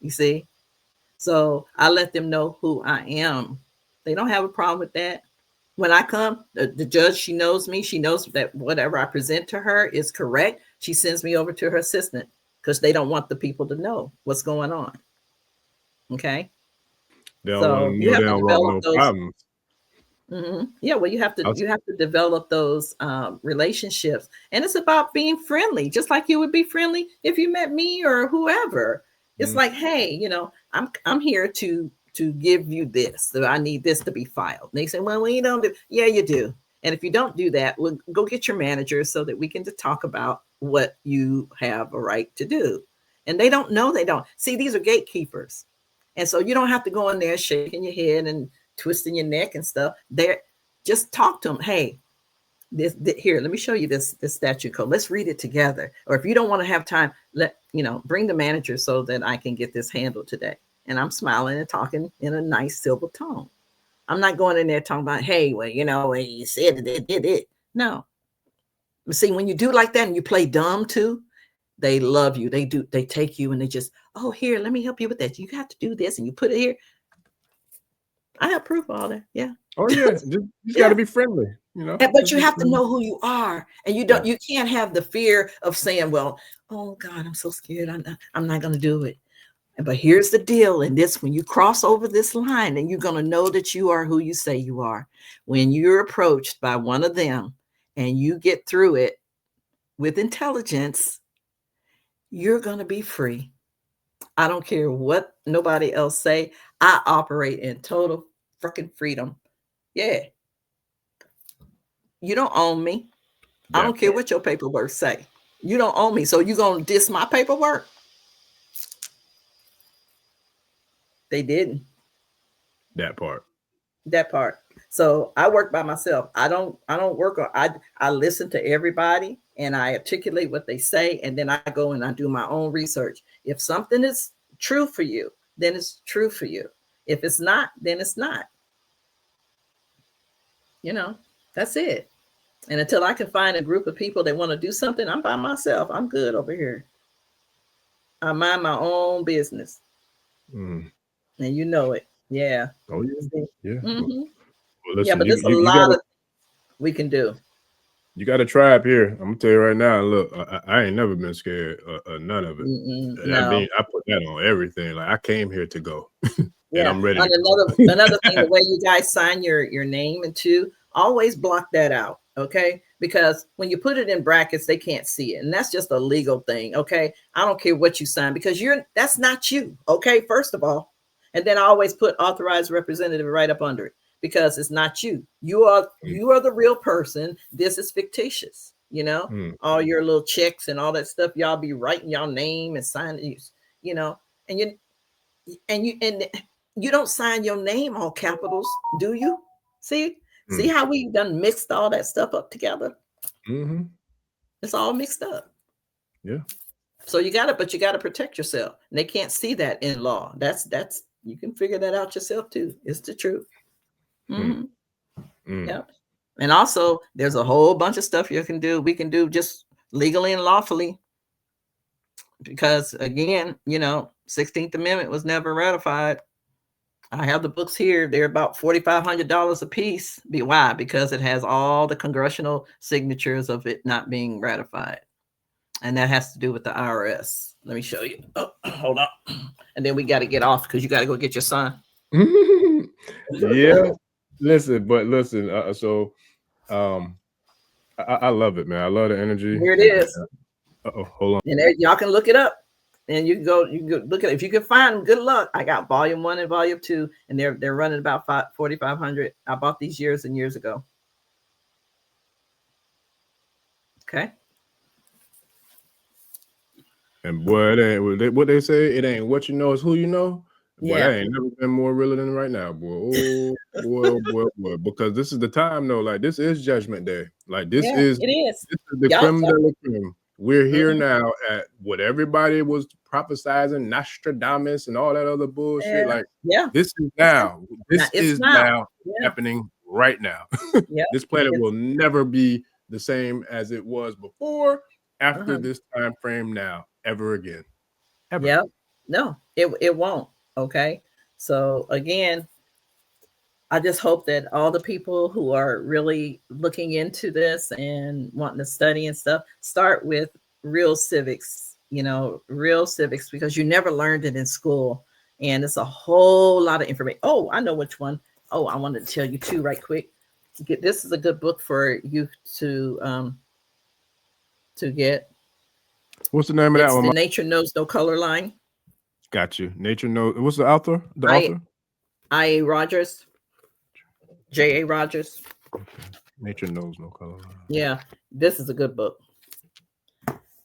You see? So I let them know who I am. They don't have a problem with that. When I come, the judge, she knows me. She knows that whatever I present to her is correct. She sends me over to her assistant because they don't want the people to know what's going on. Okay? So you have to develop those problems. Yeah, well, you have to develop those relationships, and it's about being friendly, just like you would be friendly if you met me or whoever. It's like, hey, you know, I'm here to give you this. So I need this to be filed. And they say, well, you don't do. Yeah, you do. And if you don't do that, well, go get your manager so that we can just talk about what you have a right to do. And they don't know. They don't see. These are gatekeepers, and so you don't have to go in there shaking your head and twisting your neck and stuff. There, just talk to them. Hey, this here, let me show you this statute code. Let's read it together. Or if you don't want to have time, bring the manager so that I can get this handled today. And I'm smiling and talking in a nice civil tone. I'm not going in there talking about, hey, well, you know, you said it did it. No. See, when you do like that and you play dumb too, they love you. They do. They take you and they just, oh, here, let me help you with that. You have to do this and you put it here. I have proof of all that. Yeah. Oh yeah. You got to be friendly, you know. But you have to know who you are, and you don't. You can't have the fear of saying, "Well, oh God, I'm so scared. I'm not going to do it." But here's the deal: in this, when you cross over this line, and you're going to know that you are who you say you are. When you're approached by one of them, and you get through it with intelligence, you're going to be free. I don't care what nobody else say. I operate in total freaking freedom. Yeah. You don't own me. I don't care what your paperwork say. You don't own me. So you going to diss my paperwork? They didn't. That part. So I work by myself. I don't work on, I listen to everybody and I articulate what they say. And then I go and I do my own research. If something is true for you, then it's true for you. If it's not, then it's not. You know, that's it. And until I can find a group of people that want to do something, I'm by myself. I'm good over here. I mind my own business. And you know it. Yeah. Oh, yeah. Yeah. Mm-hmm. Well, Well, Yeah, listen, but you, there's a you, you lot gotta of we can do. you got a tribe here. I'm gonna tell you right now. Look, I ain't never been scared of none of it. I No. mean, I put that on everything. Like I came here to go, and Yeah. I'm ready And to go. another thing, the way you guys sign your name into, always block that out. Okay. Because when you put it in brackets, they can't see it. And that's just a legal thing. Okay. I don't care what you sign because that's not you. Okay. First of all. And then I always put authorized representative right up under it because it's not you. You are the real person. This is fictitious, all your little checks and all that stuff. Y'all be writing your name and signing, and you don't sign your name all capitals, do you? See how we done mixed all that stuff up together? Mm-hmm. It's all mixed up. Yeah. So you gotta protect yourself. And they can't see that in law. That's you can figure that out yourself too. It's the truth. Yep. And also there's a whole bunch of stuff you can do. We can do just legally and lawfully. Because again, 16th Amendment was never ratified. I have the books here. They're about $4,500 a piece. Why? Because it has all the congressional signatures of it not being ratified. And that has to do with the IRS. Let me show you. Oh, hold on. And then we got to get off because you got to go get your son. Yeah. Listen. I love it, man. I love the energy. Here it is. Hold on. And there, y'all can look it up. And you can go look at it. If you can find them, good luck. I got volume 1 and volume 2, and they're running about $4,500. I bought these years and years ago. Okay. And boy, it ain't what they say. It ain't what you know, it's who you know. Boy, Yeah. that ain't never been more realer than right now, boy. Oh, boy. Because this is the time, though. Like, this is Judgment Day. Like, It is. This is the creme de la creme. We're here now at what everybody was prophesizing, Nostradamus and all that other bullshit. Like, this is now. This is now happening right now. This planet will never be the same as it was before, after this time frame now, ever again. Ever. Yep. No, it won't. Okay. So again, I just hope that all the people who are really looking into this and wanting to study and stuff start with real civics, real civics, because you never learned it in school. And it's a whole lot of information. Oh, I know which one. Oh, I wanted to tell you too, right quick. This is a good book for you to get. What's the name of that one? The Nature Knows No Color Line. Got you. Nature Knows. What's the author? Author? I.A. Rogers. J.A. Rogers. Okay. Nature Knows No Color Line. Yeah, this is a good book.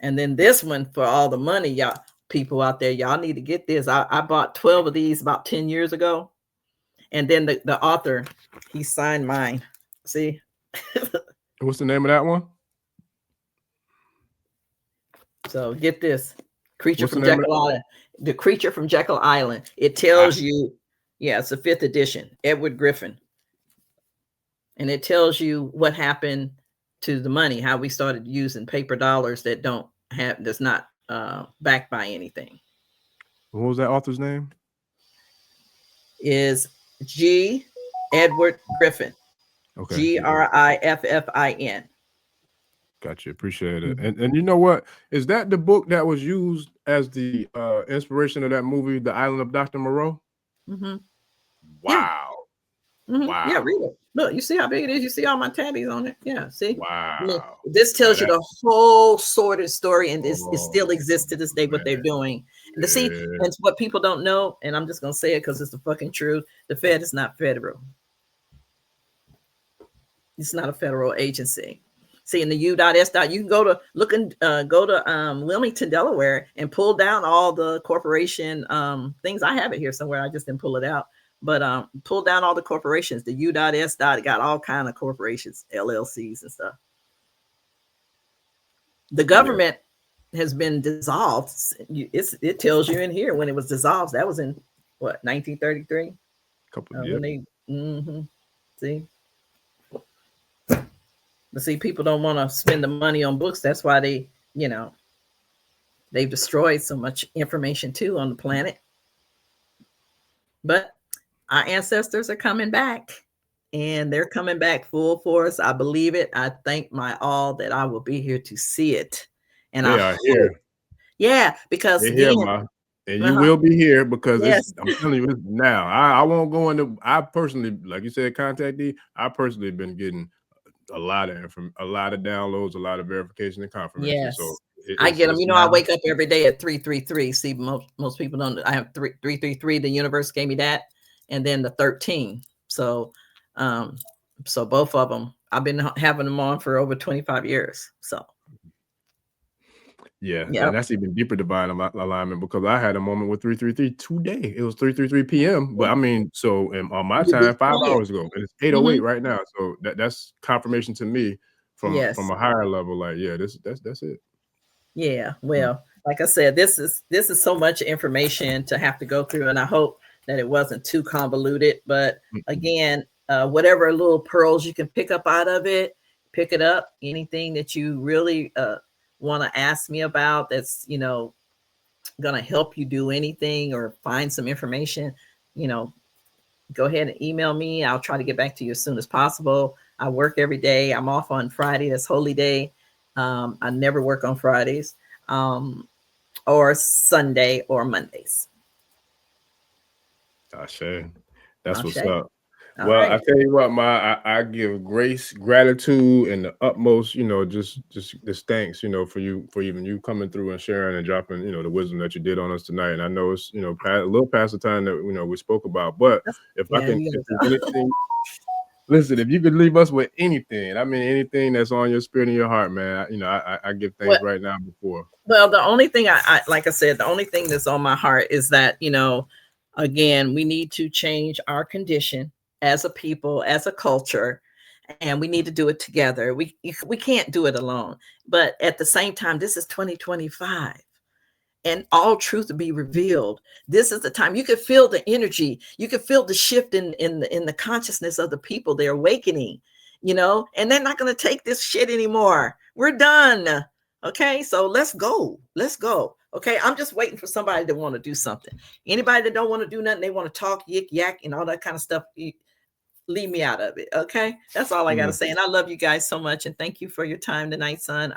And then this one, for all the money, y'all people out there, y'all need to get this. I bought 12 of these about 10 years ago. And then the author, he signed mine. See? What's the name of that one? So get this. Creature from Jekyll Island. The Creature from Jekyll Island. It tells you, it's the 5th edition, Edward Griffin. And it tells you what happened to the money, how we started using paper dollars that's not backed by anything. What was that author's name? Is G. Edward Griffin. Okay. Griffin. Gotcha. Appreciate it. And you know what? Is that the book that was used as the inspiration of that movie, The Island of Dr. Moreau? Mm-hmm. Wow. Yeah. Mm-hmm. Wow. Yeah, read it. Look, you see how big it is? You see all my tabbies on it? Yeah, see? Wow. This tells you the whole sordid story, and it still exists to this day, what they're doing. And to see, and what people don't know, and I'm just going to say it because it's the fucking truth, the Fed is not federal. It's not a federal agency. See, in the U.S. you can go to Wilmington, Delaware, and pull down all the corporation things. I have it here somewhere. I just didn't pull it out. But pull down all the corporations. The U.S. got all kind of corporations, LLCs and stuff. The government has been dissolved. It tells you in here when it was dissolved. That was in what, 1933? See. But see, people don't want to spend the money on books. That's why they've destroyed so much information too on the planet. But our ancestors are coming back, and they're coming back full force. I believe it. I thank my all that I will be here to see it. And They I are hope, here. yeah, because They're here, again, Ma. And you will be here because yes, I'm telling you, it's now. I won't go into. I personally, like you said, contact D. I personally been getting a lot of a lot of downloads, a lot of verification and confirmation. So yes. I get them. it's You know, I now. wake up every day at 333. See, most people don't. I have 333. The universe gave me that, and then the 13. So, so both of them, I've been having them on for over 25 years. So, Yeah, yeah, and that's even deeper divine alignment because I had a moment with 333 today. It was 3:33 p.m. But I mean, so on my you'll be time, 5 hours clients. ago, and it's 8:08 right now. So that's confirmation to me from Yes. a higher level. Like, yeah, that's it. Yeah. Mm. Well, like I said, this is so much information to have to go through, and I hope that it wasn't too convoluted. But again, whatever little pearls you can pick up out of it, pick it up. Anything that you really want to ask me about that's going to help you do anything or find some information, go ahead and email me. I'll try to get back to you as soon as possible. I work every day. I'm off on Friday. That's holy day. I never work on Fridays, or Sunday or Mondays. Ashe. That's what's Ashe. up. All Well, I right. tell you what, I give grace, gratitude, and the utmost, just thanks, for even you coming through and sharing and dropping, the wisdom that you did on us tonight. And I know it's, a little past the time that we spoke about. But if Yeah, you if there's gotta go. anything, listen, if you could leave us with anything, I mean anything that's on your spirit and your heart, man, I give thanks Well, right now before. well, the only thing I like I said, the only thing that's on my heart is that, again, we need to change our condition as a people, as a culture, and we need to do it together. We can't do it alone. But at the same time, this is 2025. And all truth to be revealed. This is the time you can feel the energy. You can feel the shift in the consciousness of the people. They're awakening, and they're not going to take this shit anymore. We're done. Okay, so let's go. Let's go. Okay, I'm just waiting for somebody to want to do something. Anybody that don't want to do nothing, they want to talk, yik yak, and all that kind of stuff. Leave me out of it. Okay, that's all I got to say. And I love you guys so much, and thank you for your time tonight, son.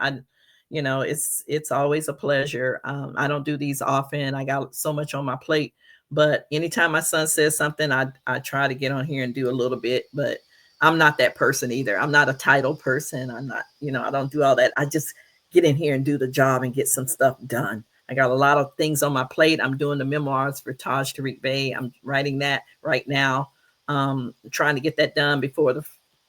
It's always a pleasure. I don't do these often. I got so much on my plate, but anytime my son says something, I try to get on here and do a little bit. But I'm not that person either. I'm not a title person. I'm not. I don't do all that. I just get in here and do the job and get some stuff done. I got a lot of things on my plate. I'm doing the memoirs for Taj Tariq Bey. I'm writing that right now. Trying to get that done before at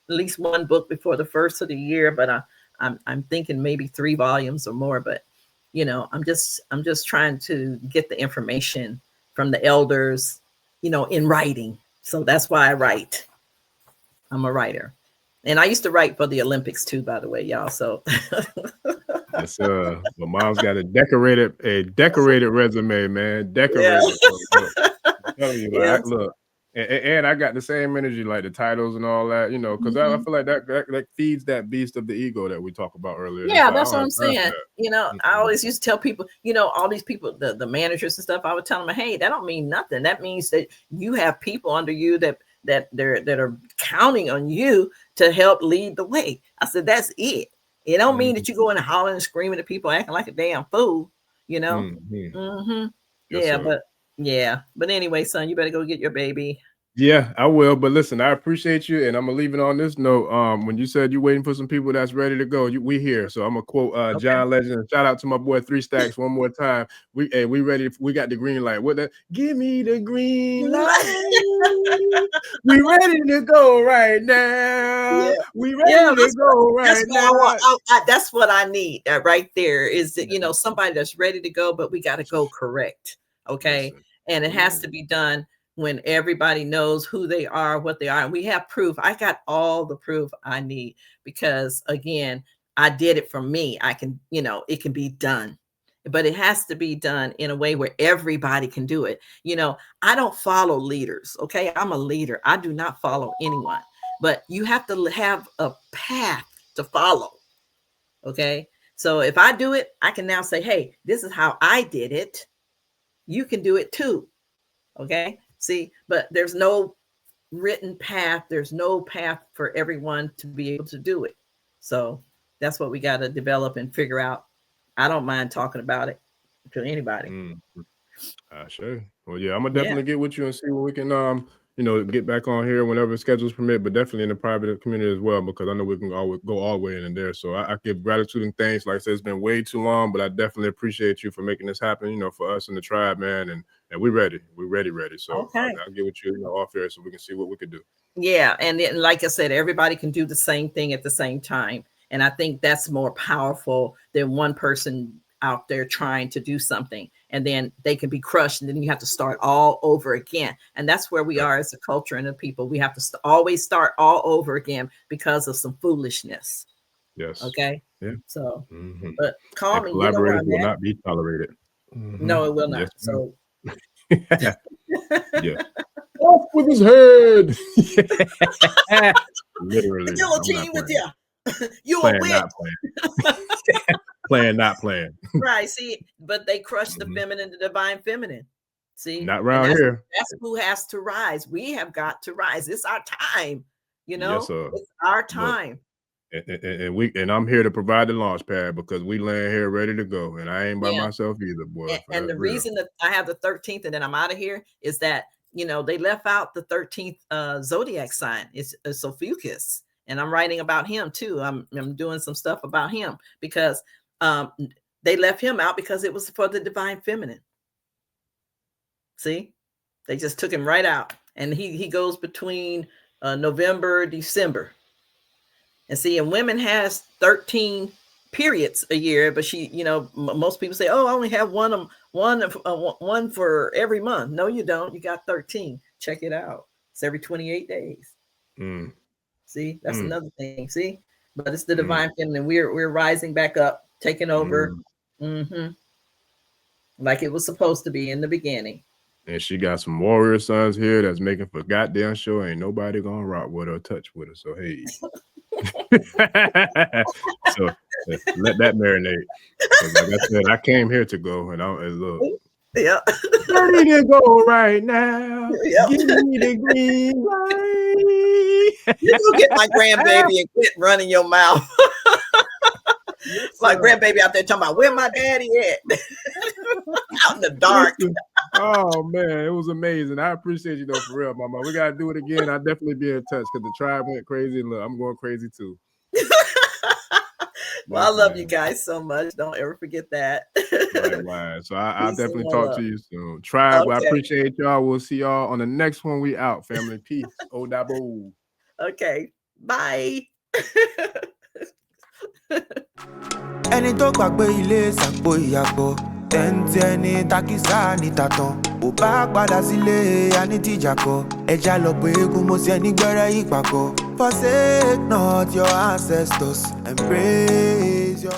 least one book before the first of the year, but I'm thinking maybe 3 volumes or more. But I'm just trying to get the information from the elders, in writing. So that's why I write. I'm a writer, and I used to write for the Olympics too, by the way, y'all. So Yes, my mom's got a decorated resume, man. yeah, Decorated. So, look, I'm telling you, like, yes. look, and I got the same energy, like the titles and all that, because I Mhm. feel like that feeds that beast of the ego that we talked about earlier. And it's Yeah, like I that's don't what have I'm time for saying. that. I always used to tell people, all these people, the managers and stuff, I would tell them, hey, that don't mean nothing. That means that you have people under you that are counting on you to help lead the way. I said, that's it. It don't mean that you go in and hollering and screaming at people acting like a damn fool, you know? Mm-hmm. Mm-hmm. Yes, Yeah, sir. but anyway, son, you better go get your baby. Yeah, I will. But listen, I appreciate you, and I'm gonna leave it on this note. When you said you're waiting for some people that's ready to go, we here. So I'm gonna quote Okay. John Legend. Shout out to my boy 3 Stacks one more time. We ready. We got the green light. What the? Give me the green light. We ready to go right now. Yeah. We Yeah, ready to go that's right what I now. want. That's what I need right there is that, somebody that's ready to go, but we got to go correct. Okay. Listen. And it has to be done when everybody knows who they are, what they are. And we have proof. I got all the proof I need because, again, I did it for me. I can, it can be done, but it has to be done in a way where everybody can do it. I don't follow leaders. Okay. I'm a leader. I do not follow anyone, but you have to have a path to follow. Okay. So if I do it, I can now say, hey, this is how I did it. You can do it too. Okay. See, but there's no written path. There's no path for everyone to be able to do it. So that's what we got to develop and figure out. I don't mind talking about it to anybody. Sure. Well, yeah, I'm gonna definitely get with you and see what we can, get back on here whenever schedules permit, but definitely in the private community as well, because I know we can always go all the way in and there. So I give gratitude and thanks. Like I said, it's been way too long, but I definitely appreciate you for making this happen, for us in the tribe, man. And we're ready. We're ready. So I'll get with you, off here so we can see what we can do. Yeah. And then, like I said, everybody can do the same thing at the same time. And I think that's more powerful than one person out there trying to do something and then they can be crushed and then you have to start all over again. And that's where we are as a culture and the people. We have to always start all over again because of some foolishness. Yes. Okay. Yeah. So, but call me. Collaborators will not be tolerated. No, it will not. Yes, so, yeah. Off with his head. Literally. With you. You playing, a witch. Not playing. Playing, not playing. Right. See, but they crush the feminine, the divine feminine. See, not around here. That's who has to rise. We have got to rise. It's our time. Yes, sir. It's our time. And I'm here to provide the launch pad because we land here ready to go. And I ain't by myself either, boy. And the reason that I have the 13th and then I'm out of here is that, they left out the 13th zodiac sign. It's Ophiuchus. And I'm writing about him too. I'm doing some stuff about him because they left him out because it was for the divine feminine. See, they just took him right out. And he goes between November, December. And see, and women has 13 periods a year, but she, most people say, oh, I only have one for every month. No, you don't. You got 13. Check it out. It's every 28 days. See, that's another thing. See, but it's the divine feminine. We're rising back up, taking over, like it was supposed to be in the beginning. And she got some warrior sons here that's making for goddamn sure ain't nobody gonna rock with her or touch with her. So hey, so let that marinate. Like I said, I came here to go, and look. Yeah. Ready to go right now. Yep. Give me the green light. You go get my grandbaby and quit running your mouth. My grandbaby out there talking about where my daddy at. Out in the dark. Oh man, it was amazing. I appreciate you though, for real, mama. We gotta do it again. I'll definitely be in touch because the tribe went crazy and look, I'm going crazy too. Well, I love you guys so much. Don't ever forget that. Right. So I'll definitely talk to you soon. Tribe, I appreciate y'all. We'll see y'all on the next one. We out, family. Peace. Odabo. Okay. Bye. Ẹni tó gbàgbé ilé ṣàpò ìyàpọ̀ tẹ́ǹtì ẹni takísà ní tàtàn ò bá padà sílé anítìjàkọ ẹja lọ pé eégún mo ṣe ní gbẹ́rẹ́ ìpàkọ́. Forsake not your ancestors, embrace your